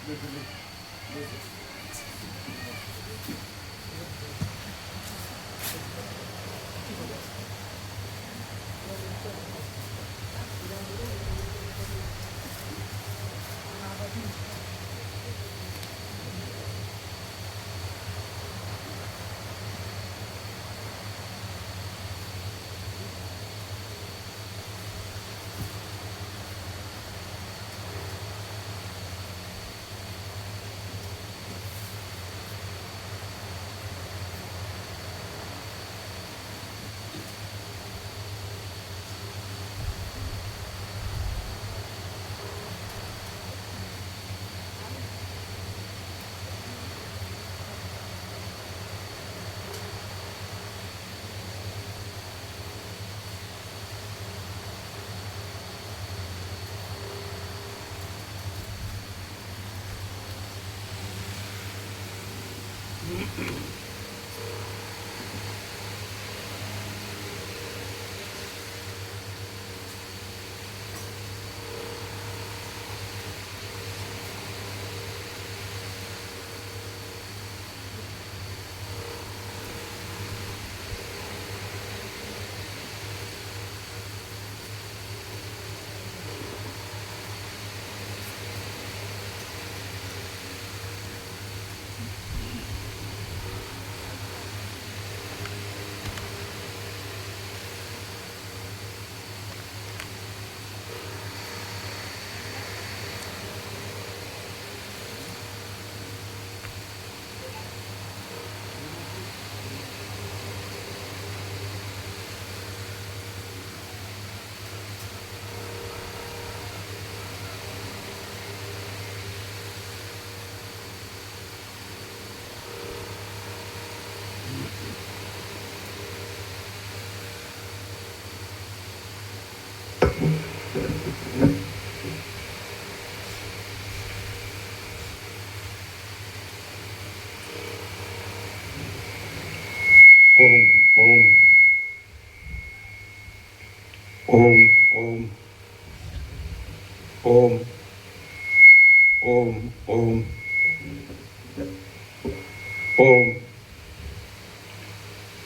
ओम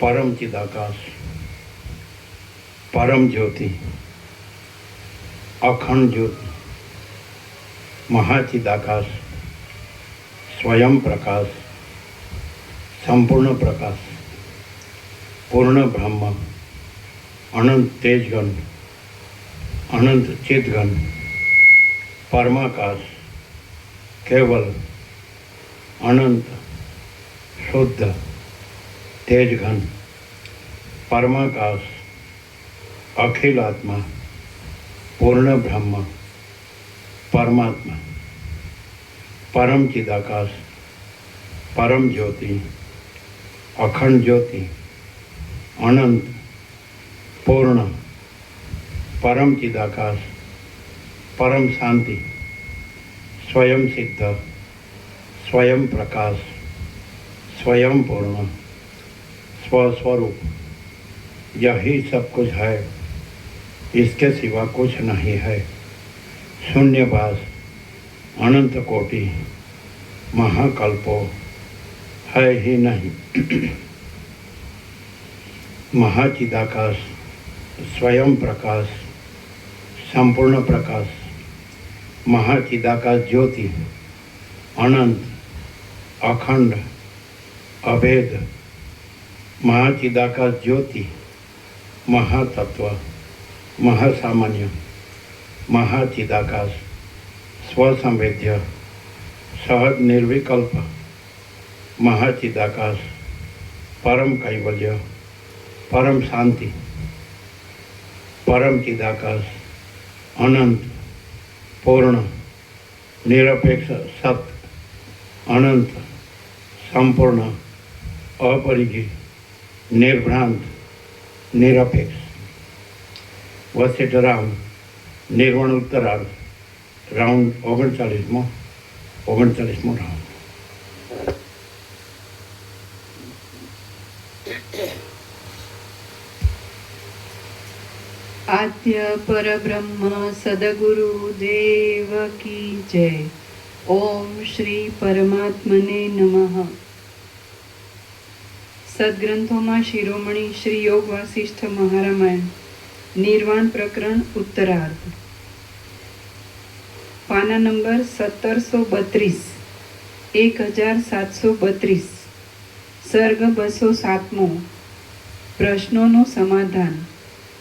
परम चिदाकाश, परम ज्योति, अखंड ज्योति, महाचिदाकाश, स्वयं प्रकाश, संपूर्ण प्रकाश, पूर्ण ब्रह्म, अनंत तेजगण, अनंत चिदगण, परमाकाश, केवल अनंत शुद्ध तेजघन, परमाकाश, अखिल आत्मा, पूर्ण ब्रह्म, परमात्मा, परम चिदाकाश, परम ज्योति, अखंड ज्योति, अनंत पूर्ण, परम चिदाकाश, परम शांति, स्वयं सिद्ध, स्वयं प्रकाश, स्वयं पूर्ण, स्वस्वरूप, यही सब कुछ है, इसके सिवा कुछ नहीं है। शून्यवास, अनंत कोटि, महाकल्पो है ही नहीं। महाचिदाकाश, स्वयं प्रकाश, संपूर्ण प्रकाश, महाचिदाकाश ज्योति, अनंत, अखंड, अभेद, महाचिदाकाश ज्योति, महातत्व, महासामान्य, महाचिदाकाश, स्वसंवेद्य, सहज निर्विकल्प, महाचिदाकाश, परम कैवल्य, परम शांति, परम चिदाकाश, अनंत, पूर्ण, निरपेक्ष सत्य, अनंत, संपूर्ण, अपरिजय, निर्भ्रांत, निरपेक्ष, वशिष्ठराम निर्वाण उत्तरार्ध, राउंड 39मो राउंड। आद्य परब्रह्म सदगुरु देव की जय। ઓમ શ્રી પરમાત્મને નમઃ. સદગ્રંથોમાં શિરોમણી શ્રી યોગ વાસિષ્ઠ મહારામાયણ નિર્વાણ પ્રકરણ ઉત્તરાર્ધ. પાના નંબર 1732, 1732, સર્ગ 207મો. પ્રશ્નોનું સમાધાન.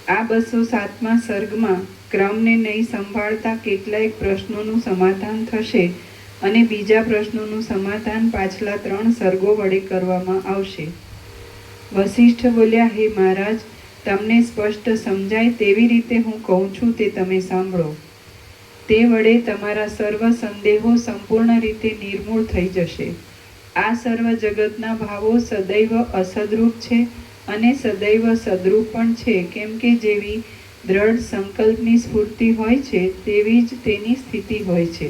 આ 207મા સર્ગમાં ક્રમને નહીં સંભાળતા કેટલાક પ્રશ્નોનું સમાધાન થશે અને બીજા પ્રશ્નોનું સમાધાન પાછલા 3 સર્ગો વડે કરવામાં આવશે. વસિષ્ઠ બોલ્યા, હે મહારાજ, તમને સ્પષ્ટ સમજાય તેવી રીતે હું કહું છું તે તમે સાંભળો. તે વડે તમારા સર્વ સંદેહો સંપૂર્ણ રીતે નિર્મૂળ થઈ જશે. આ સર્વ જગતના ભાવો સદૈવ અસદરૂપ છે અને સદૈવ સદરૂપ પણ છે, કેમ કે જેવી દ્રઢ સંકલ્પની સ્ફૂર્તિ હોય છે તેવી જ તેની સ્થિતિ હોય છે.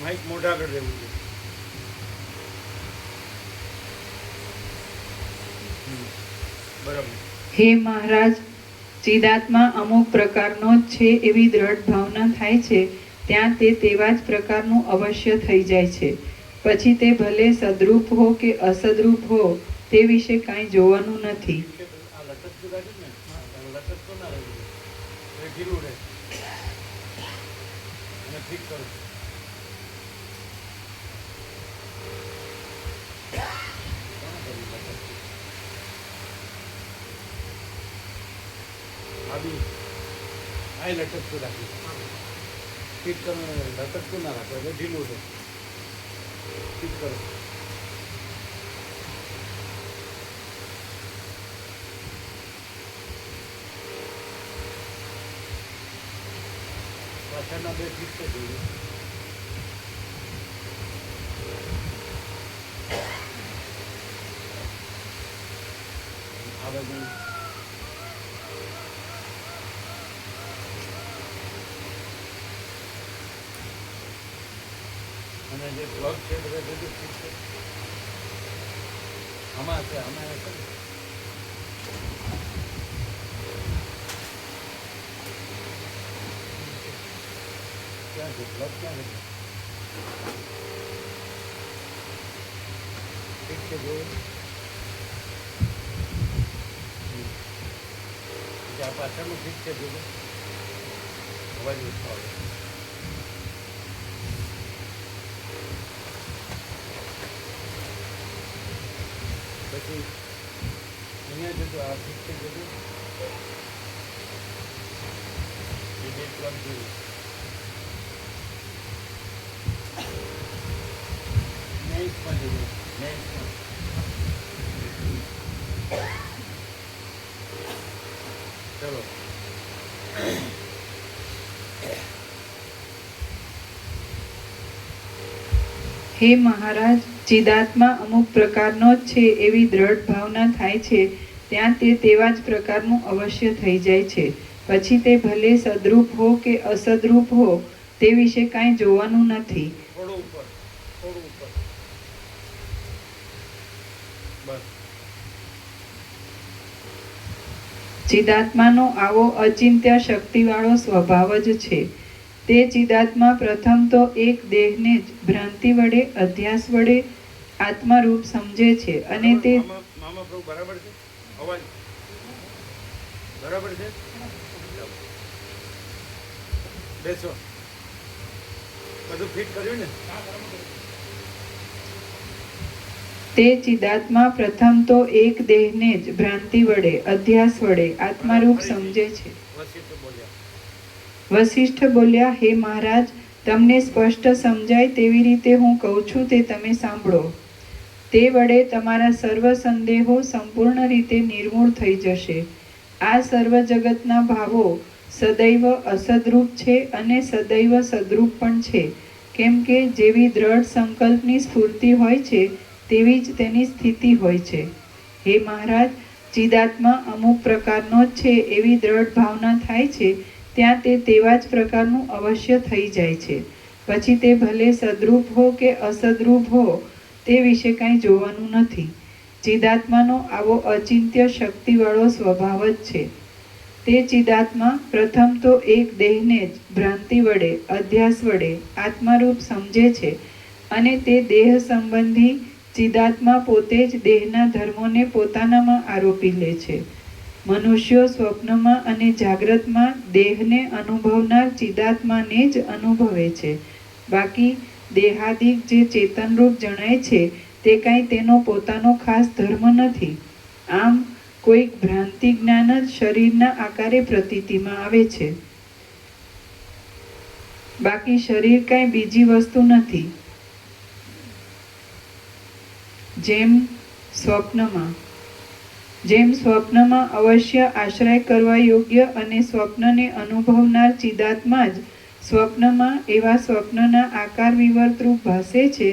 માઇક મોઢા આગળ રહેવું છે. બરાબર. હે મહારાજ, ચિદાત્મા અમુક પ્રકારનો જ છે એવી દ્રઢ ભાવના થાય છે ત્યાં તે તેવા જ પ્રકારનું અવશ્ય થઈ જાય છે. પછી તે ભલે સદરૂપ હો કે અસદરૂપ હો તે વિશે કાંઈ જોવાનું નથી. લટકતું રાખી ફિટ કરો, લટકતું ના રાખો એટલે ઢીલું છે. ફિટ કરો. પાછળના 2 ફિટ છે જોઈએ. આ બધું અને જે પ્લગ છે બધા બધું ફિટ છે. આમાં છે, આમાં છે. ક્યાં છે પ્લગ? ક્યાં છે? ઠીક છે, જોયું. આ પાછળનું ફિટ છે, જોયું. અવાજ ઓછો આવે. પછી અહીંયા જતો આ ફિટ છે, જોયું. એ બે પ્લગ જોયું. નેક્સ્ટમાં જોયું. નેક્સ્ટમાં ચલો. હે મહારાજ, ચિદાત્મા અમુક પ્રકારનો જ છે એવી દ્રઢ ભાવના થાય છે ત્યાં તે તેવા જ પ્રકારનું અવશ્ય થઈ જાય છે. પછી તે ભલે સદરૂપ હો કે અસદરૂપ હો તે વિશે કાંઈ જોવાનું નથી. થોડું ઉપર, થોડું ઉપર. બસ. ચિદાત્માનો આવો અચિંત્ય શક્તિવાળો સ્વભાવ જ છે. તે ચિદાત્મા પ્રથમ તો એક દેહને જ ભ્રાંતિ વડે અધ્યાસ વડે આત્મારૂપ સમજે છે અને તે મામા પ્રભુ બરાબર છે. અવાજ બરાબર છે. બેસો. બધું ફિટ કર્યું ને? તે ચિદાત્મા પ્રથમ તો એક દેહને જ ભ્રાંતિ વડે અધ્યાસ વડે આત્મારૂપ સમજે છે. વસિષ્ઠ બોલ્યા, હે મહારાજ, તમને સ્પષ્ટ સમજાય તેવી રીતે હું કહું છું તે તમે સાંભળો. તે વડે તમારા સર્વ સંદેહો સંપૂર્ણ રીતે નિર્મૂળ થઈ જશે. આ સર્વ જગતના ભાવો સદૈવ અસદરૂપ છે અને સદૈવ સદરૂપ પણ છે, કેમ કે જેવી દ્રઢ સંકલ્પની સ્ફૂર્તિ હોય છે તેવી જ તેની સ્થિતિ હોય છે. હે મહારાજ, ચિદાત્મા અમુક પ્રકારનો જ છે એવી દ્રઢ ભાવના થાય છે ત્યાં તે તેવા જ પ્રકારનું અવશ્ય થઈ જાય છે. પછી તે ભલે સદરૂપ હો કે અસદરૂપ હો, તે વિશે કાંઈ જોવાનું નથી. ચિદાત્માનો આવો અચિંત્ય શક્તિવાળો સ્વભાવ જ છે. તે ચિદાત્મા પ્રથમ તો એક દેહને જ ભ્રાંતિ વડે, અધ્યાસ વડે આત્મારૂપ સમજે છે અને તે દેહ સંબંધી ચિદાત્મા પોતે જ દેહના ધર્મોને પોતાનામાં આરોપી લે છે. મનુષ્યો સ્વપ્નમાં અને જાગ્રતમાં દેહને અનુભવનાર ચિદાત્માને જ અનુભવે છે. બાકી દેહાદિક જે ચેતનરૂપ જણાય છે તે કાંઈ તેનો પોતાનો ખાસ ધર્મ નથી. આમ કોઈક ભ્રાંતિ જ્ઞાન જ શરીરના આકારે પ્રતીતિમાં આવે છે. બાકી શરીર કાંઈ બીજી વસ્તુ નથી. જેમ સ્વપ્નમાં અવશ્ય આશ્રય કરવા યોગ્ય અને સ્વપ્નને અનુભવનાર ચિદાત્મા જ સ્વપ્નમાં એવા સ્વપ્નના આકાર વિવર્તરૂપ ભાસે છે,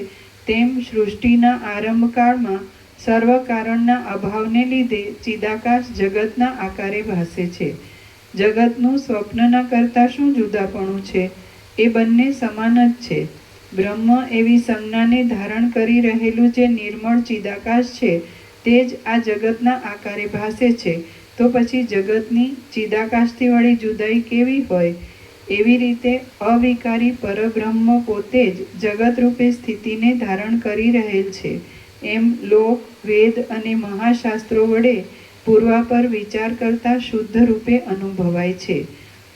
તેમ સૃષ્ટિના આરંભકાળમાં સર્વ કારણના અભાવને લીધે ચિદાકાશ જગતના આકારે ભાસે છે. જગતનું સ્વપ્નના કરતાં શું જુદાપણું છે? એ બંને સમાન જ છે. બ્રહ્મ એવી સંજ્ઞાને ધારણ કરી રહેલું જે નિર્મળ ચિદાકાશ છે તે જ આ જગતના આકારે ભાસે છે. તો પછી જગતની ચિદાકાશથી વળી જુદાઈ કેવી હોય? એવી રીતે અવિકારી પરબ્રહ્મ પોતે જ જગતરૂપે સ્થિતિને ધારણ કરી રહેલ છે. એમ લોક, વેદ અને મહાશાસ્ત્રો વડે પૂર્વાપર વિચાર કરતા શુદ્ધ રૂપે અનુભવાય છે.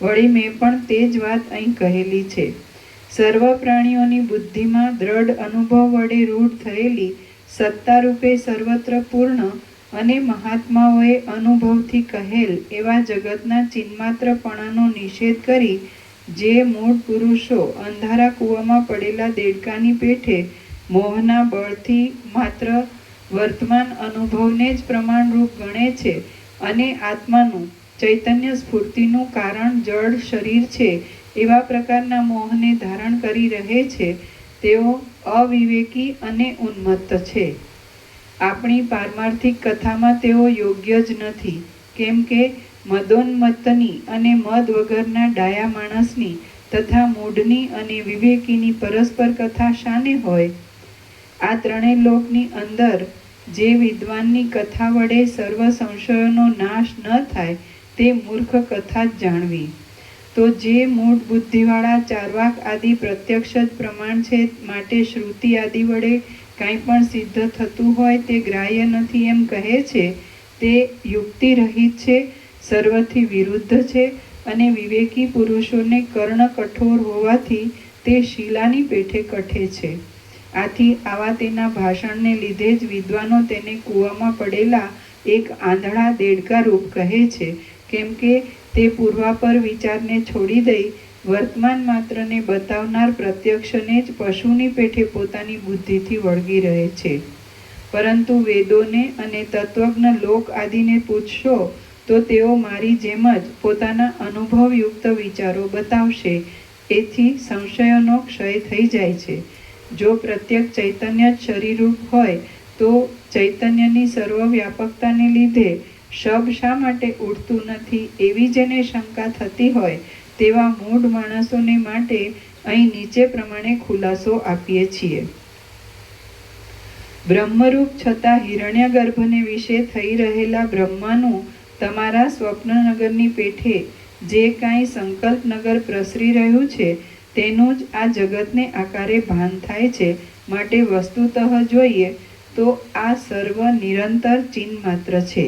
વળી મેં પણ તે જ વાત અહીં કહેલી છે. સર્વ પ્રાણીઓની બુદ્ધિમાં દ્રઢ અનુભવ વડે રૂઢ થયેલી સત્તારૂપે સર્વત્ર પૂર્ણ અને મહાત્માઓએ અનુભવથી કહેલ એવા જગતના ચિન્માત્રપણાનો નિષેધ કરી જે મૂળ પુરુષો અંધારા કૂવામાં પડેલા દેડકાની પેઠે મોહના બળથી માત્ર વર્તમાન અનુભવને જ પ્રમાણરૂપ ગણે છે અને આત્માનું ચૈતન્ય સ્ફૂર્તિનું કારણ જડ શરીર છે એવા પ્રકારના મોહને ધારણ કરી રહે છે, તેઓ અવિવેકી અને ઉન્મત્ત છે. આપણી પારમાર્થિક કથામાં તેઓ યોગ્ય જ નથી. કેમ કે મદોન્મત્તની અને મદ વગરના ડાયા માણસની તથા મૂઢની અને વિવેકીની પરસ્પર કથા શાને હોય? આ ત્રણેય લોકની અંદર જે વિદ્વાનની કથા વડે સર્વ સંશયોનો નાશ ન થાય તે મૂર્ખ કથા જ જાણવી. તો જે મૂઢ બુદ્ધિવાળા ચાર્વાક આદિ પ્રત્યક્ષ જ પ્રમાણ છે, માટે શ્રુતિ આદિ વડે કાંઈ પણ સિદ્ધ થતું હોય તે ગ્રાહ્ય નથી એમ કહે છે, તે યુક્તિ રહિત છે, સર્વથી વિરુદ્ધ છે અને વિવેકી પુરુષોને કર્ણ કઠોર હોવાથી તે શિલાની પેઠે કઠે છે. આથી આવા તેના ભાષણને લીધે જ વિદ્વાનો તેને કૂવામાં પડેલા એક આંધળા દેડકારૂપ કહે છે. કેમ કે તે પૂર્વાપર વિચારને છોડી દઈ વર્તમાન માત્રને બતાવનાર પ્રત્યક્ષને જ પશુની પેઠે પોતાની બુદ્ધિથી વળગી રહે છે. પરંતુ વેદોને અને તત્વજ્ઞ લોક આદિને પૂછશો તો તેઓ મારી જેમ જ પોતાના અનુભવયુક્ત વિચારો બતાવશે. એથી સંશયોનો ક્ષય થઈ જાય છે. જો પ્રત્યેક ચૈતન્ય જ શરીરરૂપ હોય તો ચૈતન્યની સર્વવ્યાપકતાને લીધે શબ શા માટે ઉડતું નથી એવી જેને શંકા થતી હોય તેવા મૂઢ માણસોને માટે અહીં નીચે પ્રમાણે ખુલાસો આપીએ છીએ. બ્રહ્મરૂપ છતાં હિરણ્યગર્ભને વિશે થઈ રહેલા બ્રહ્માનું તમારા સ્વપ્નનગરની પેઠે જે કાંઈ સંકલ્પનગર પ્રસરી રહ્યું છે તેનું જ આ જગતને આકારે ભાન થાય છે. માટે વસ્તુતઃ જોઈએ તો આ સર્વ નિરંતર ચિહ્ન માત્ર છે.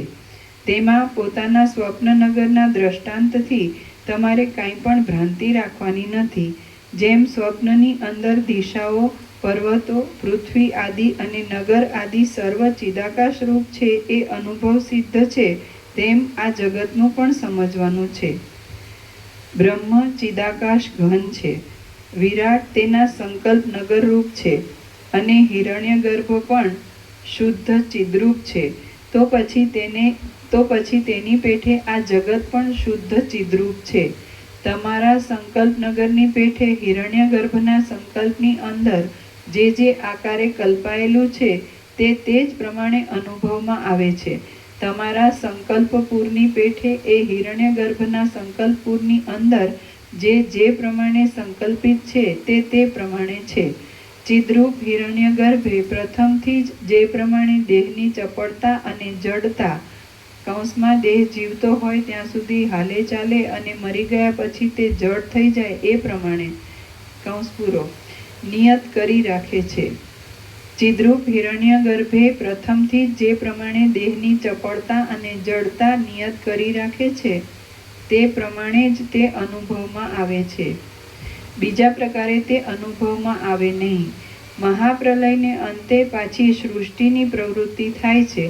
તેમાં પોતાના સ્વપ્નનગરના દ્રષ્ટાંતથી તમારે કાંઈ પણ ભ્રાંતિ રાખવાની નથી. જેમ સ્વપ્નની અંદર દિશાઓ, પર્વતો, પૃથ્વી આદિ અને નગર આદિ સર્વ ચિદાકાશ રૂપ છે એ અનુભવ સિદ્ધ છે, તેમ આ જગતનું પણ સમજવાનું છે. બ્રહ્મ ચિદાકાશ ઘન છે, વિરાટ તેના સંકલ્પ નગરરૂપ છે અને હિરણ્યગર્ભ પણ શુદ્ધ ચિદ્રૂપ છે. તો પછી તેની પેઠે આ જગત પણ શુદ્ધ ચિદ્રૂપ છે. તમારા સંકલ્પ નગરની પેઠે હિરણ્યગર્ભના સંકલ્પની અંદર જે આકારે કલ્પાયેલું છે તે જ પ્રમાણે અનુભવમાં આવે છે. તમારા સંકલ્પપુરની પેઠે એ હિરણ્યગર્ભના સંકલ્પપુરની અંદર જે પ્રમાણે સંકલ્પિત છે તે પ્રમાણે છે. ચિદ્રૂપ હિરણ્યગર્ભે પ્રથમથી જ જે પ્રમાણે દેહની ચપળતા અને જડતા કૌંસમાં દેહ જીવતો હોય ત્યાં સુધી હાલે ચાલે અને મરી ગયા પછી તે જડ થઈ જાય એ પ્રમાણે કૌંસ પૂરો નિયત કરી રાખે છે. ચિદ્રૂપ હિરણ્યગર્ભે પ્રથમથી જ જે પ્રમાણે દેહની ચપળતા અને જડતા નિયત કરી રાખે છે તે પ્રમાણે જ તે અનુભવમાં આવે છે. બીજા પ્રકારે તે અનુભવમાં આવે નહીં. મહાપ્રલયને અંતે પાછી સૃષ્ટિની પ્રવૃત્તિ થાય છે.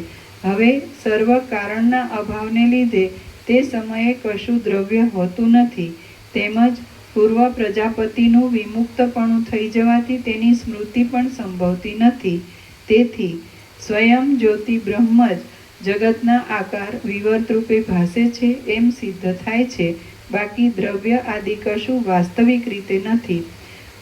હવે સર્વ કારણના અભાવને લીધે તે સમયે કશું દ્રવ્ય હોતું નથી. તેમજ પૂર્વ પ્રજાપતિનું વિમુક્તપણું થઈ જવાથી તેની સ્મૃતિ પણ સંભવતી નથી. તેથી સ્વયં જ્યોતિ બ્રહ્મ જ જગતના આકાર વિવર્ત રૂપે ભાસે છે એમ સિદ્ધ થાય છે. બાકી દ્રવ્ય આદિ કશું વાસ્તવિક રીતે નથી.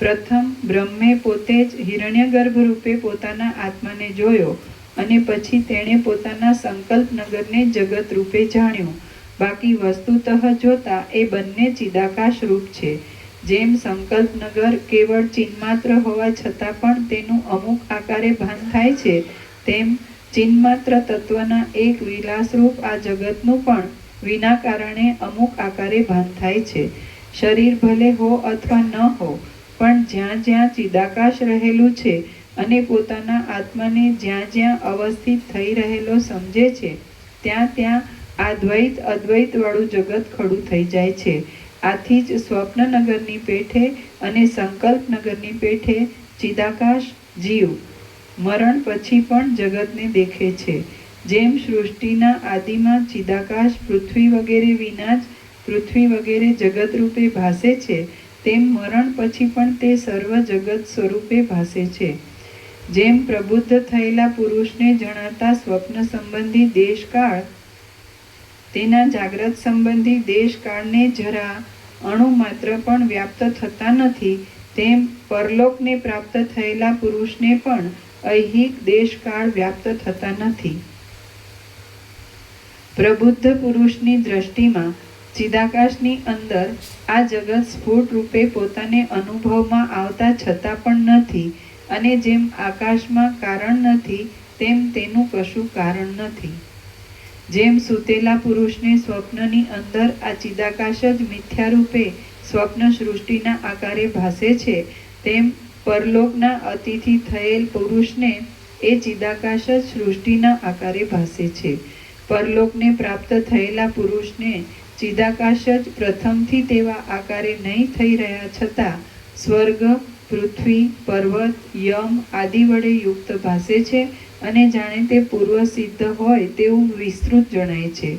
પ્રથમ બ્રહ્મે પોતે જ હિરણ્યગર્ભ રૂપે પોતાના આત્માને જોયો અને પછી તેણે પોતાના સંકલ્પ નગરને જગત રૂપે જાણ્યું. બાકી વસ્તુતઃ જોતા એ બંને ચિદાકાશ રૂપ છે. જેમ સંકલ્પ નગર કેવળ ચિન્માત્ર હોવા છતાં પણ તેનું અમુક આકારે ભાન થાય છે, તેમ ચિન્માત્ર તત્વના એક વિલાસરૂપ આ જગતનું પણ વિના કારણે અમુક આકારે ભાન થાય છે. શરીર ભલે હો અથવા ન હો, પણ જ્યાં જ્યાં ચિદાકાશ રહેલું છે અને પોતાના આત્માને જ્યાં જ્યાં અવસ્થિત થઈ રહેલો સમજે છે ત્યાં ત્યાં આ દ્વૈત અદ્વૈતવાળું જગત ખડું થઈ જાય છે. આથી જ સ્વપ્નનગરની પેઠે અને સંકલ્પ નગરની પેઠે ચિદાકાશ જીવ મરણ પછી પણ જગતને દેખે છે. જેમ સૃષ્ટિના આદિમાં ચિદાકાશ પૃથ્વી વગેરે વિના જ પૃથ્વી વગેરે જગત રૂપે ભાસે છે, તેમ મરણ પછી પણ તે સર્વ જગત સ્વરૂપે ભાસે છે. જેમ પ્રબુદ્ધ થયેલા પુરુષને જણાતા સ્વપ્ન સંબંધી દેશકાળ તેના જાગ્રત સંબંધી દેશકાળને જરા અણુ માત્ર પણ વ્યાપ્ત થતા નથી, તેમ પરલોકને પ્રાપ્ત થયેલા પુરુષને પણ ઐહિક દેશકાળ વ્યાપ્ત થતા નથી. પ્રબુદ્ધ પુરુષની દ્રષ્ટિમાં ચિદાકાશની અંદર આ જગત સ્ફુટ રૂપે પોતાને અનુભવમાં આવતા છતાં પણ નથી, અને જેમ આકાશમાં કારણ નથી તેમ તેનું કશું કારણ નથી. જેમ સૂતેલા પુરુષને સ્વપ્નની અંદર આ ચિદાકાશ જ મિથ્યા રૂપે સ્વપ્ન સૃષ્ટિના આકારે ભાસે છે, તેમ પરલોકના અતિથિ થયેલ પુરુષને એ ચિદાકાશ જ સૃષ્ટિના આકારે ભાસે છે. પરલોકને પ્રાપ્ત થયેલા પુરુષને ચિદાકાશ જ પ્રથમથી તેવા આકારે નહીં થઈ રહ્યા છતાં સ્વર્ગ, પૃથ્વી, પર્વત, યમ આદિ વડે યુક્ત ભાસે છે અને જાણે તે પૂર્વ સિદ્ધ હોય તેવું વિસ્તૃત જણાય છે.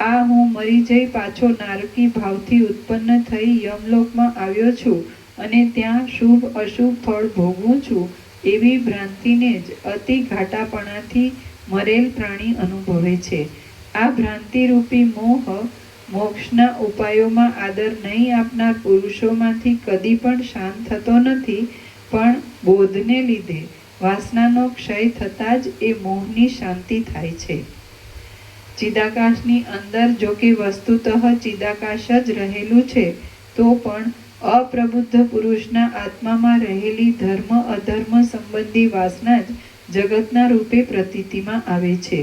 આ હું મરી જઈ પાછો નારકી ભાવથી ઉત્પન્ન થઈ યમલોકમાં આવ્યો છું અને ત્યાં શુભ અશુભ ફળ ભોગવું છું એવી ભ્રાંતિને જ અતિ ઘાટાપણાથી મરેલ પ્રાણી અનુભવે છે. આ ભ્રાંતિરૂપી મોહ મોક્ષના ઉપાયોમાં આદર નહીં આપનાર પુરુષોમાંથી કદી પણ શાંત થતો નથી, પણ બોધને લીધે વાસનાનો ક્ષય થતાં જ એ મોહની શાંતિ થાય છે. ચિદાકાશની અંદર જો કે વસ્તુતઃ ચિદાકાશ જ રહેલું છે, તો પણ અપ્રબુદ્ધ પુરુષના આત્મામાં રહેલી ધર્મ અધર્મ સંબંધી વાસના જ જગતના રૂપે પ્રતીતિમાં આવે છે.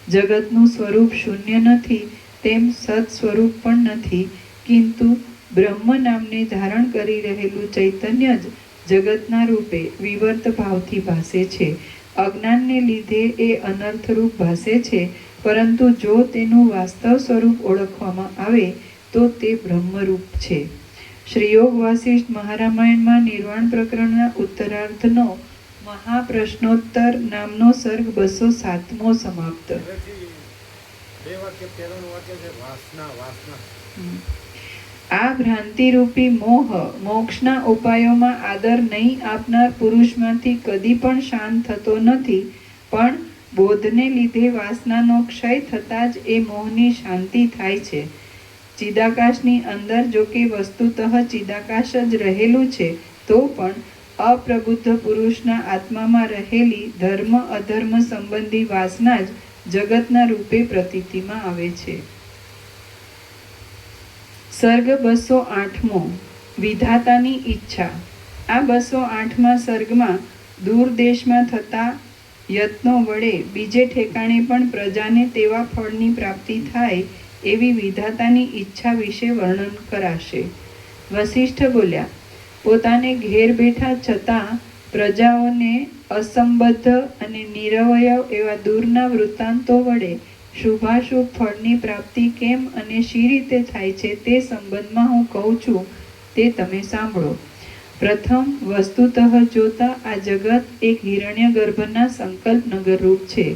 જગતનું સ્વરૂપ શૂન્ય નથી, તેમ સત સ્વરૂપ પણ નથી, કિંતુ બ્રહ્મ નામને ધારણ કરી રહેલું ચૈતન્ય જ જગતના રૂપે વિવર્ત ભાવથી ભાસે છે. અજ્ઞાનને લીધે એ અનર્થરૂપ ભાસે છે, પરંતુ જો તેનું વાસ્તવ સ્વરૂપ ઓળખવામાં આવે તો તે બ્રહ્મરૂપ છે. શ્રીયોગ વાસિષ્ઠ મહારામાયણમાં નિર્વાણ પ્રકરણના ઉત્તરાર્ધનો મહાપ્રશ્નોત્તર નામનો સર્ગ 207મો સમાપ્ત. આ ભ્રાંતિરૂપી મોહ મોક્ષના ઉપાયોમાં આદર નહીં આપનાર પુરુષમાંથી કદી પણ શાંત થતો નથી, પણ બોધને લીધે વાસનાનો ક્ષય થતાં જ એ મોહની શાંતિ થાય છે. ચિદાકાશની અંદર જો કે વસ્તુતઃ ચિદાકાશ જ રહેલું છે, તો પણ અપ્રબુદ્ધ પુરુષના આત્મામાં રહેલી ધર્મ અધર્મ સંબંધી વાસના જ જગતના રૂપે પ્રતીતિમાં આવે છે. સર્ગ 208મો વિધાતાની ઈચ્છા. આ 208મા સર્ગમાં દૂર દેશમાં થતા યત્નો વડે બીજે ઠેકાણે પણ પ્રજાને તેવા ફળની પ્રાપ્તિ થાય એવી વિધાતાની ઈચ્છા વિશે વર્ણન કરાશે. વસિષ્ઠ બોલ્યા, પોતાને ઘેર બેઠા છતાં પ્રજાઓને અસંબદ્ધ અને નિરવય એવા દૂરના વૃત્તાંતો વડે શુભાશુભ ફળની પ્રાપ્તિ કેમ અને શી રીતે થાય છે તે સંબંધમાં હું કહું છું તે તમે સાંભળો. પ્રથમ વસ્તુતઃ જોતા આ જગત એક હિરણ્યગર્ભના સંકલ્પ નગરરૂપ છે.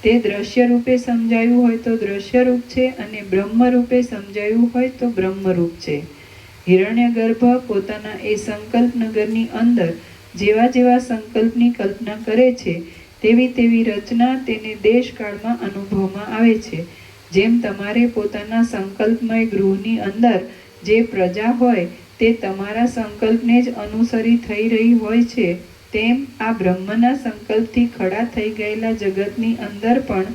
તે દ્રશ્ય રૂપે સમજાયું હોય તો દ્રશ્યરૂપ છે અને બ્રહ્મ રૂપે સમજાયું હોય તો બ્રહ્મરૂપ છે. હિરણ્યગર્ભ પોતાના એ સંકલ્પ નગરની અંદર જેવા જેવા સંકલ્પની કલ્પના કરે છે તેવી તેવી રચના તેને દેશકાળમાં અનુભવમાં આવે છે. જેમ તમારે પોતાના સંકલ્પમય ગૃહની અંદર જે પ્રજા હોય તે તમારા સંકલ્પને જ અનુસરી થઈ રહી હોય છે, તેમ આ બ્રહ્મના સંકલ્પથી ખડા થઈ ગયેલા જગતની અંદર પણ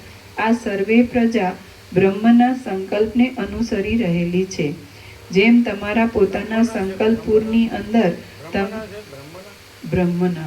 આ સર્વે પ્રજા બ્રહ્મના સંકલ્પને અનુસરી રહેલી છે. જેમ તમારા પોતાના સંકલ્પપુરની અંદર બ્રહ્મના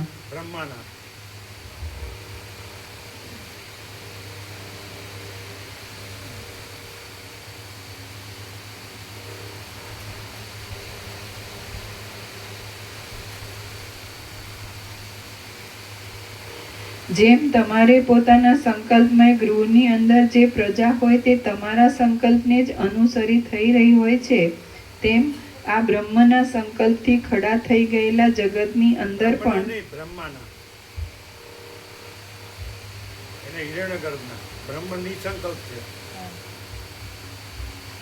જેમ તમારે પોતાના સંકલ્પમય ગૃહની અંદર જે પ્રજા હોય તે તમારા સંકલ્પને જ અનુસરી થઈ રહી હોય છે, તેમ આ બ્રહ્મના સંકલ્પથી ખડા થઈ ગયેલા જગતની અંદર પણ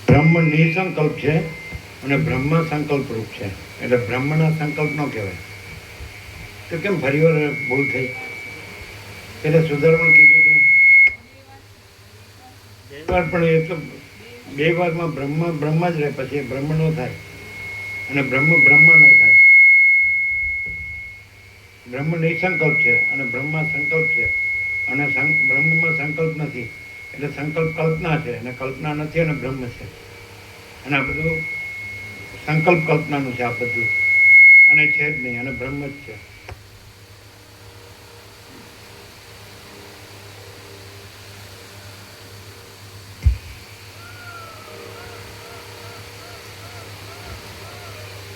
બ્રહ્મ નિસંકલ્પ છે અને બ્રહ્મ સંકલ્પ રૂપ છે. એટલે બ્રહ્મના સંકલ્પ ન કહેવાય. તો કેમ ફરી વાર ભૂલ થઈ? એટલે સુધારવાનું કીધું હતું. બે વાર પણ એ તો બે વારમાં બ્રહ્મ જ રહે, પછી બ્રહ્મ ન થાય અને બ્રહ્મ ન થાય. બ્રહ્મ નિસંકલ્પ છે અને બ્રહ્મ સંકલ્પ છે અને બ્રહ્મમાં સંકલ્પ નથી. એટલે સંકલ્પ કલ્પના છે અને કલ્પના નથી અને બ્રહ્મ છે. અને આ બધું સંકલ્પ કલ્પનાનું છે. આ બધું અને છે જ નહીં અને બ્રહ્મ જ છે.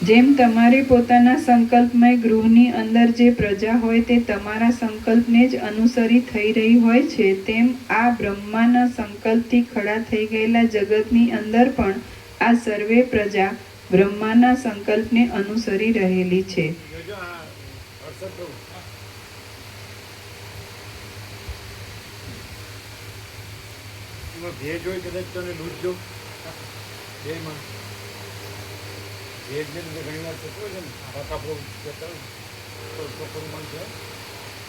જેમ તમારે પોતાના સંકલ્પમય ગૃહની અંદર જે પ્રજા હોય તે તમારા સંકલ્પને જ અનુસરી થઈ રહી હોય છે, તેમ આ બ્રહ્માના સંકલ્પથી ખડા થઈ ગયેલા જગતની અંદર પણ આ સર્વે પ્રજા બ્રહ્માના સંકલ્પને અનુસરી રહેલી છે. ભેજ હોય કદાચ તને લૂંટજો બેમાં ભેજ ને ઘણી વાર થતું હોય છે ને, આખા આપણો ચોખ્ખું મન છે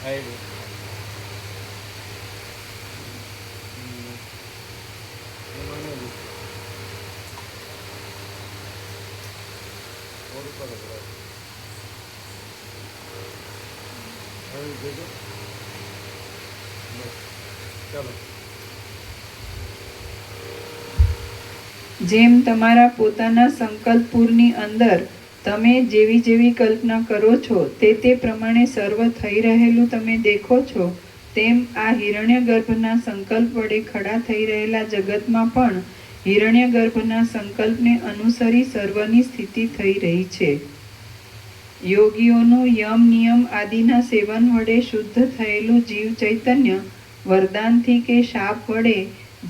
હા એ ચાલો. જેમ તમારા પોતાના સંકલ્પપુરની અંદર તમે જેવી જેવી કલ્પના કરો છો તે પ્રમાણે સર્વ થઈ રહેલું તમે દેખો છો, તેમ આ હિરણ્યગર્ભના સંકલ્પ વડે ખડા થઈ રહેલા જગતમાં પણ હિરણ્યગર્ભના સંકલ્પને અનુસરી સર્વની સ્થિતિ થઈ રહી છે. યોગીઓનું યમ નિયમ આદિના સેવન વડે શુદ્ધ થયેલું જીવ ચૈતન્ય વરદાનથી કે શાપ વડે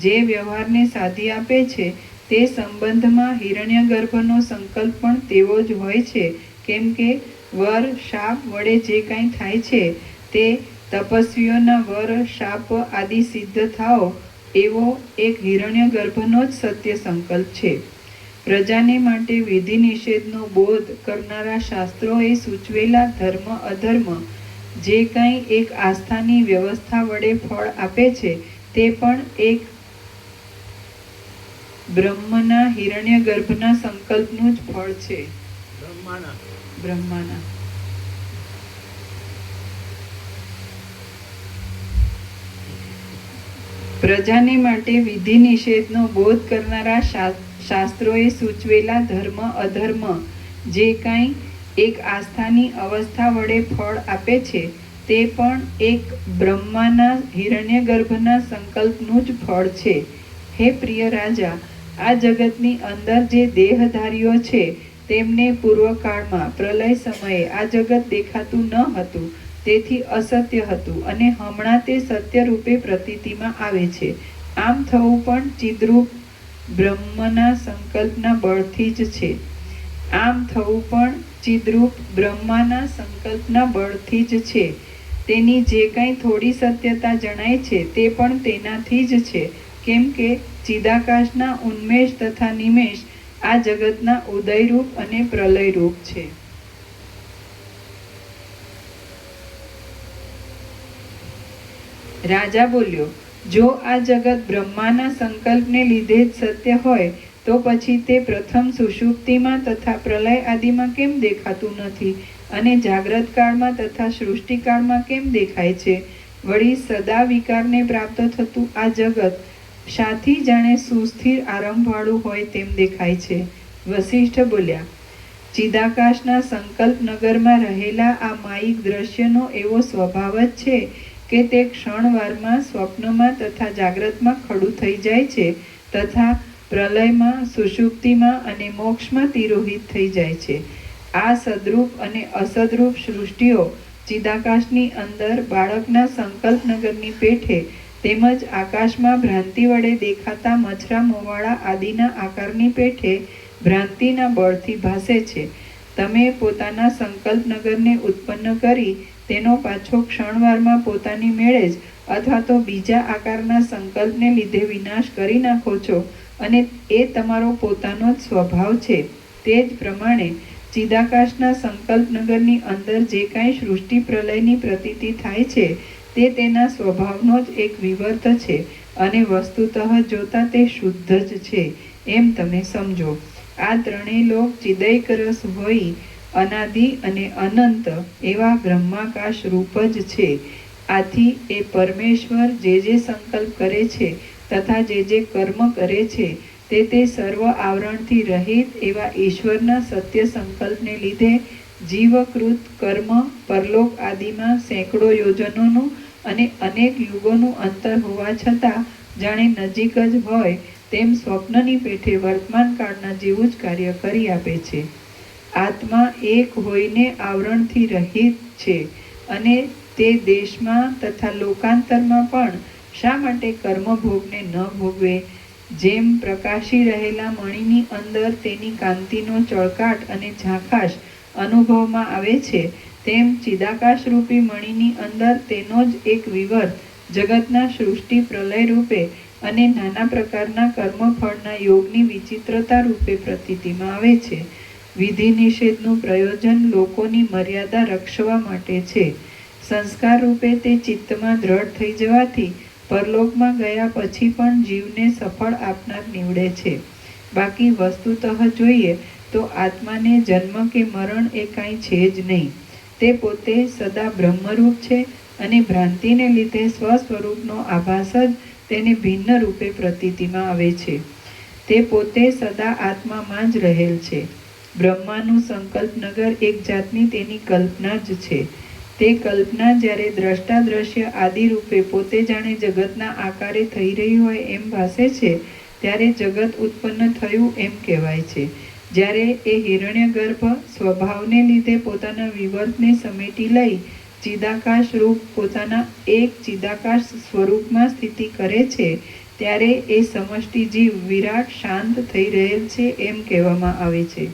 જે વ્યવહારને સાધી આપે છે તે સંબંધમાં હિરણ્યગર્ભનો સંકલ્પ પણ તેવો જ હોય છે. કેમ કે વર શાપ વડે જે કાંઈ થાય છે તે તપસ્વીઓના વર શાપ આદિ સિદ્ધ થાવ એવો એક હિરણ્યગર્ભનો જ સત્ય સંકલ્પ છે. પ્રજાને માટે વિધિ નિષેધનો બોધ કરનારા શાસ્ત્રોએ સૂચવેલા ધર્મ અધર્મ જે કાંઈ એક આસ્થાની વ્યવસ્થા વડે ફળ આપે છે તે પણ એક બ્રહ્મના હિરણ્યગર્ભના સંકલ્પનું જ ફળ છે. બ્રહ્માના પ્રજાને માટે વિધિ નિષેધનો બોધ કરનારા શાસ્ત્રોએ સૂચવેલા ધર્મ અધર્મ જે કાંઈ એક આસ્થાની અવસ્થા વડે ફળ આપે છે તે પણ એક બ્રહ્માના હિરણ્યગર્ભના સંકલ્પનું જ ફળ છે. હે પ્રિય રાજા, આ જગતની અંદર જે દેહધારીઓ છે તેમને પૂર્વકાળમાં પ્રલય સમયે આ જગત દેખાતું ન હતું, તેથી અસત્ય હતું અને હમણાં તે સત્ય રૂપે પ્રતીતિમાં આવે છે. આમ થવું પણ ચિદ્રૂપ બ્રહ્મના સંકલ્પના બળથી જ છે. તેની જે કંઈ થોડી સત્યતા જણાય છે તે પણ તેનાથી જ છે, કેમ કે ચિદાકાશના ઉન્મેષ તથા નિમેષ આ જગતના ઉદયરૂપ અને પ્રલયરૂપ છે. રાજા બોલ્યો, જો આ જગત બ્રહ્માના સંકલ્પને લીધે જ સત્ય હોય તો પછી તે પ્રથમ સુષુપ્તિમાં તથા પ્રલય આદિમાં કેમ દેખાતું નથી અને જાગ્રત કાળમાં તથા સૃષ્ટિકાળમાં કેમ દેખાય છે? વળી સદા વિકારને પ્રાપ્ત થતું આ જગત શાથી જાણે સુસ્થિર આરંભવાળું હોય તેમ દેખાય છે? વસિષ્ઠ બોલ્યા, ચિદાકાશના સંકલ્પ નગરમાં રહેલા આ માયિક દ્રશ્યનો એવો સ્વભાવ જ છે કે તે ક્ષણવારમાં સ્વપ્નમાં તથા જાગ્રતમાં ખડું થઈ જાય છે તથા પ્રલયમાં, સુષુપ્તિમાં અને મોક્ષમાં તિરોહિત થઈ જાય છે. આ સદરૂપ અને અસદરૂપ સૃષ્ટિઓ ચિદાકાશની અંદર બાળકના સંકલ્પ નગરની પેઠે તેમજ આકાશમાં ભ્રાંતિ વડે દેખાતા મછરા મોવાળા આદિના આકારની પેઠે ભ્રાંતિના બળથી ભાસે છે. તમે પોતાના સંકલ્પ નગરને ઉત્પન્ન કરી તેનો પાછો ક્ષણવારમાં પોતાની મેળે જ અથવા તો બીજા આકારના સંકલ્પને લીધે વિનાશ કરી નાખો છો અને એ તમારો પોતાનો જ સ્વભાવ છે. તે જ પ્રમાણે ચિદાકાશના સંકલ્પ નગરની અંદર જે કાંઈ સૃષ્ટિ પ્રલયની પ્રતીતિ થાય છે તે તેના સ્વભાવનો જ એક વિવર્ત છે અને વસ્તુતઃ જોતા તે શુદ્ધ જ છે એમ તમે સમજો. આ ત્રણેય લોક ચિદૈકરસ હોય અનાદિ અને અનંત એવા બ્રહ્માકાશ રૂપ જ છે. આથી એ પરમેશ્વર જે સંકલ્પ કરે છે તથા જે કર્મ કરે છે તે સર્વ આવરણથી રહિત એવા ઈશ્વરના સત્ય સંકલ્પને લીધે જીવકૃત કર્મ પરલોક આદિમાં સેંકડો યોજનોનું અને અનેક યુગોનું અંતર હોવા છતાં જાણે નજીક જ હોય તેમ સ્વપ્નની પેઠે વર્તમાન કાળના જેવું જ કાર્ય કરી આપે છે. આત્મા એક હોઈને આવરણથી રહિત છે અને તે દેશમાં તથા લોકાંતરમાં પણ શા માટે કર્મભોગને ન ભોગવે? જેમ પ્રકાશી રહેલા મણીની અંદર તેની કાંતિનો ચળકાટ અને ઝાંખાશ અનુભવમાં આવે છે, તેમ ચિદાકાશ રૂપી મણીની અંદર તેનો જ એક વિવર જગતના સૃષ્ટિ પ્રલય રૂપે અને નાના પ્રકારના કર્મફળના યોગની વિચિત્રતા રૂપે પ્રતીતિમાં આવે છે. વિધિ નિષેધનું પ્રયોજન લોકોની મર્યાદા રક્ષવા માટે છે. સંસ્કાર રૂપે તે ચિત્તમાં દ્રઢ થઈ જવાથી પરલોકમાં ગયા પછી પણ જીવને સફળ આપનાર નીવડે છે. બાકી વસ્તુતઃ જોઈએ તો આત્માને જન્મ કે મરણ એ કાંઈ છે જ નહીં. તે પોતે સદા બ્રહ્મરૂપ છે અને ભ્રાંતિને લીધે સ્વસ્વરૂપનો આભાસ જ તેને ભિન્ન રૂપે પ્રતીતિમાં આવે છે. તે પોતે સદા આત્મામાં જ રહેલ છે. બ્રહ્માનું સંકલ્પ નગર એક જાતની તેની કલ્પના જ છે. તે કલ્પના જ્યારે દ્રષ્ટા દ્રશ્ય આદિ રૂપે પોતે જાણે જગતના આકારે થઈ રહી હોય એમ ભાસે છે ત્યારે જગત ઉત્પન્ન થયું એમ કહેવાય છે. જ્યારે એ હિરણ્યગર્ભ સ્વભાવને લીધે પોતાના વિવર્તને સમેટી લઈ ચિદાકાશ રૂપ પોતાના એક ચિદાકાશ સ્વરૂપમાં સ્થિતિ કરે છે ત્યારે એ સમષ્ટિ જીવ વિરાટ શાંત થઈ રહેલ છે એમ કહેવામાં આવે છે.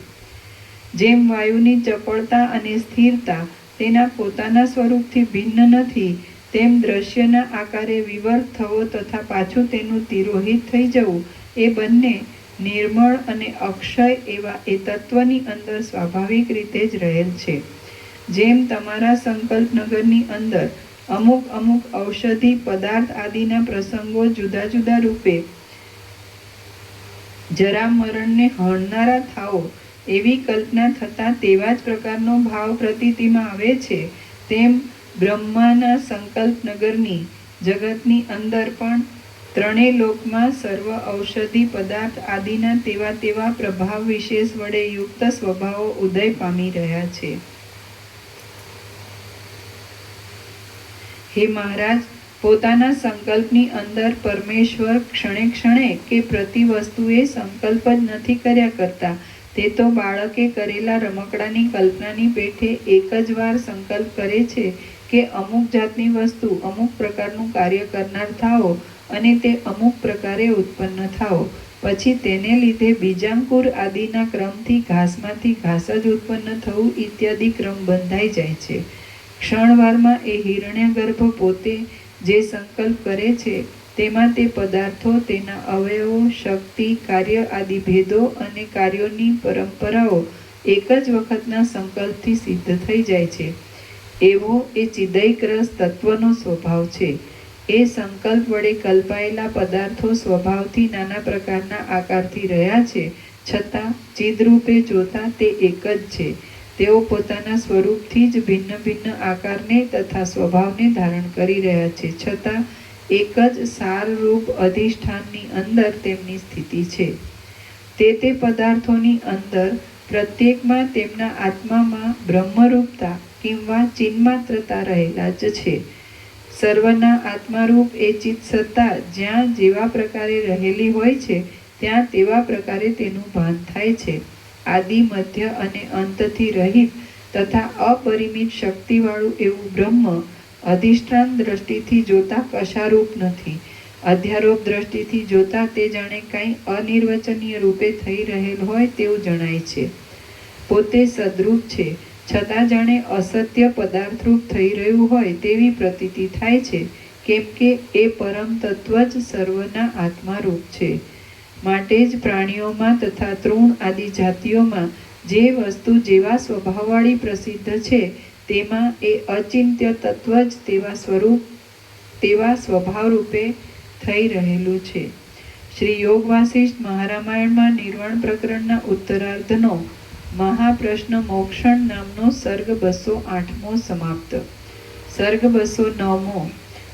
જેમ વાયુની ચપળતા અને સ્થિરતા તેના પોતાના સ્વરૂપથી ભિન્ન નથી, તેમ દ્રશ્યના આકારે વિવર્ત થવો તથા પાછું તેનું તિરોહિત થઈ જવું એ બંને નિર્મળ અને અક્ષય એવા એ તત્વની અંદર સ્વાભાવિક રીતે જ રહેલ છે. જેમ તમારા સંકલ્પ નગરની અંદર અમુક અમુક ઔષધિ પદાર્થ આદિના પ્રસંગો જુદા જુદા રૂપે જરા મરણને હણનારા થાઓ એવી કલ્પના થતાં તેવા જ પ્રકારનો ભાવ પ્રતીતિમાં આવે છે, તેમ બ્રહ્માના સંકલ્પ નગરની જગતની અંદર પણ ત્રણેય લોકમાં સર્વ ઔષધિ પદાર્થ આદિના તેવા તેવા પ્રભાવ વિશેષ વડે યુક્ત સ્વભાવો ઉદય પામી રહ્યા છે. હે મહારાજ, પોતાના સંકલ્પની અંદર પરમેશ્વર ક્ષણે ક્ષણે કે પ્રતિ વસ્તુએ સંકલ્પ જ નથી કર્યા કરતા. તે તો બાળકે કરેલા રમકડાની કલ્પનાની પેઠે એક જ વાર સંકલ્પ કરે છે કે અમુક જાતની વસ્તુ અમુક પ્રકારનું કાર્ય કરનાર થાઓ અને તે અમુક પ્રકારે ઉત્પન્ન થાઓ. પછી તેને લીધે બીજાંકુર આદિના ક્રમથી ઘાસમાંથી ઘાસ જ ઉત્પન્ન થવું ઇત્યાદિ ક્રમ બંધાઈ જાય છે. ક્ષણવારમાં એ હિરણ્યગર્ભ પોતે જે સંકલ્પ કરે છે તેમાં તે પદાર્થો, તેના અવયવો, શક્તિ, કાર્ય આદિ ભેદો અને કાર્યોની પરંપરાઓ એક જ વખતના સંકલ્પથી સિદ્ધ થઈ જાય છે. એવો એ ચિદૈક્રસ તત્વનો સ્વભાવ છે. એ સંકલ્પ વડે કલ્પાયેલા પદાર્થો સ્વભાવથી નાના પ્રકારના આકારથી રહ્યા છે, છતાં ચિદરૂપે જોતા તે એક જ છે. તેઓ પોતાના સ્વરૂપથી જ ભિન્ન ભિન્ન આકારને તથા સ્વભાવને ધારણ કરી રહ્યા છે, છતાં એક જ સારરૂપ અધિષ્ઠાનની અંદર તેમની સ્થિતિ છે. તે પદાર્થોની અંદર પ્રત્યેકમાં તેમના આત્મામાં બ્રહ્મરૂપતા કિંવા ચિન્માત્રતા રહેલા જ છે. સર્વના આત્મારૂપ એ ચિત્ત સત્તા જ્યાં જેવા પ્રકારે રહેલી હોય છે ત્યાં તેવા પ્રકારે તેનું ભાન થાય છે. આદિ, મધ્ય અને અંતથી રહિત તથા અપરિમિત શક્તિવાળું એવું બ્રહ્મ અધિષ્ઠાન દ્રષ્ટિથી જોતા કશારૂપ નથી. અધ્યારોપ દ્રષ્ટિથી જોતા તે જાણે કાંઈ અનિર્વચનીય રૂપે થઈ રહેલ હોય તેવું જણાય છે. પોતે સદરૂપ છે, છતાં જાણે અસત્ય પદાર્થરૂપ થઈ રહ્યું હોય તેવી પ્રતીતિ થાય છે, કેમ કે એ પરમ તત્વ જ સર્વના આત્મારૂપ છે. માટે જ પ્રાણીઓમાં તથા તૃણ આદિ જાતિઓમાં જે વસ્તુ જેવા સ્વભાવવાળી પ્રસિદ્ધ છે તેમાં એ અચિંત્ય તત્વ જ તેવા સ્વભાવરૂપે થઈ રહેલું છે. શ્રી યોગ વાસિષ્ઠ મહારામાયણમાં નિર્વાણ પ્રકરણના ઉત્તરાર્ધનો મહાપ્રશ્ન મોક્ષણ નામનો સર્ગ 208મો સમાપ્ત. સર્ગ 209મો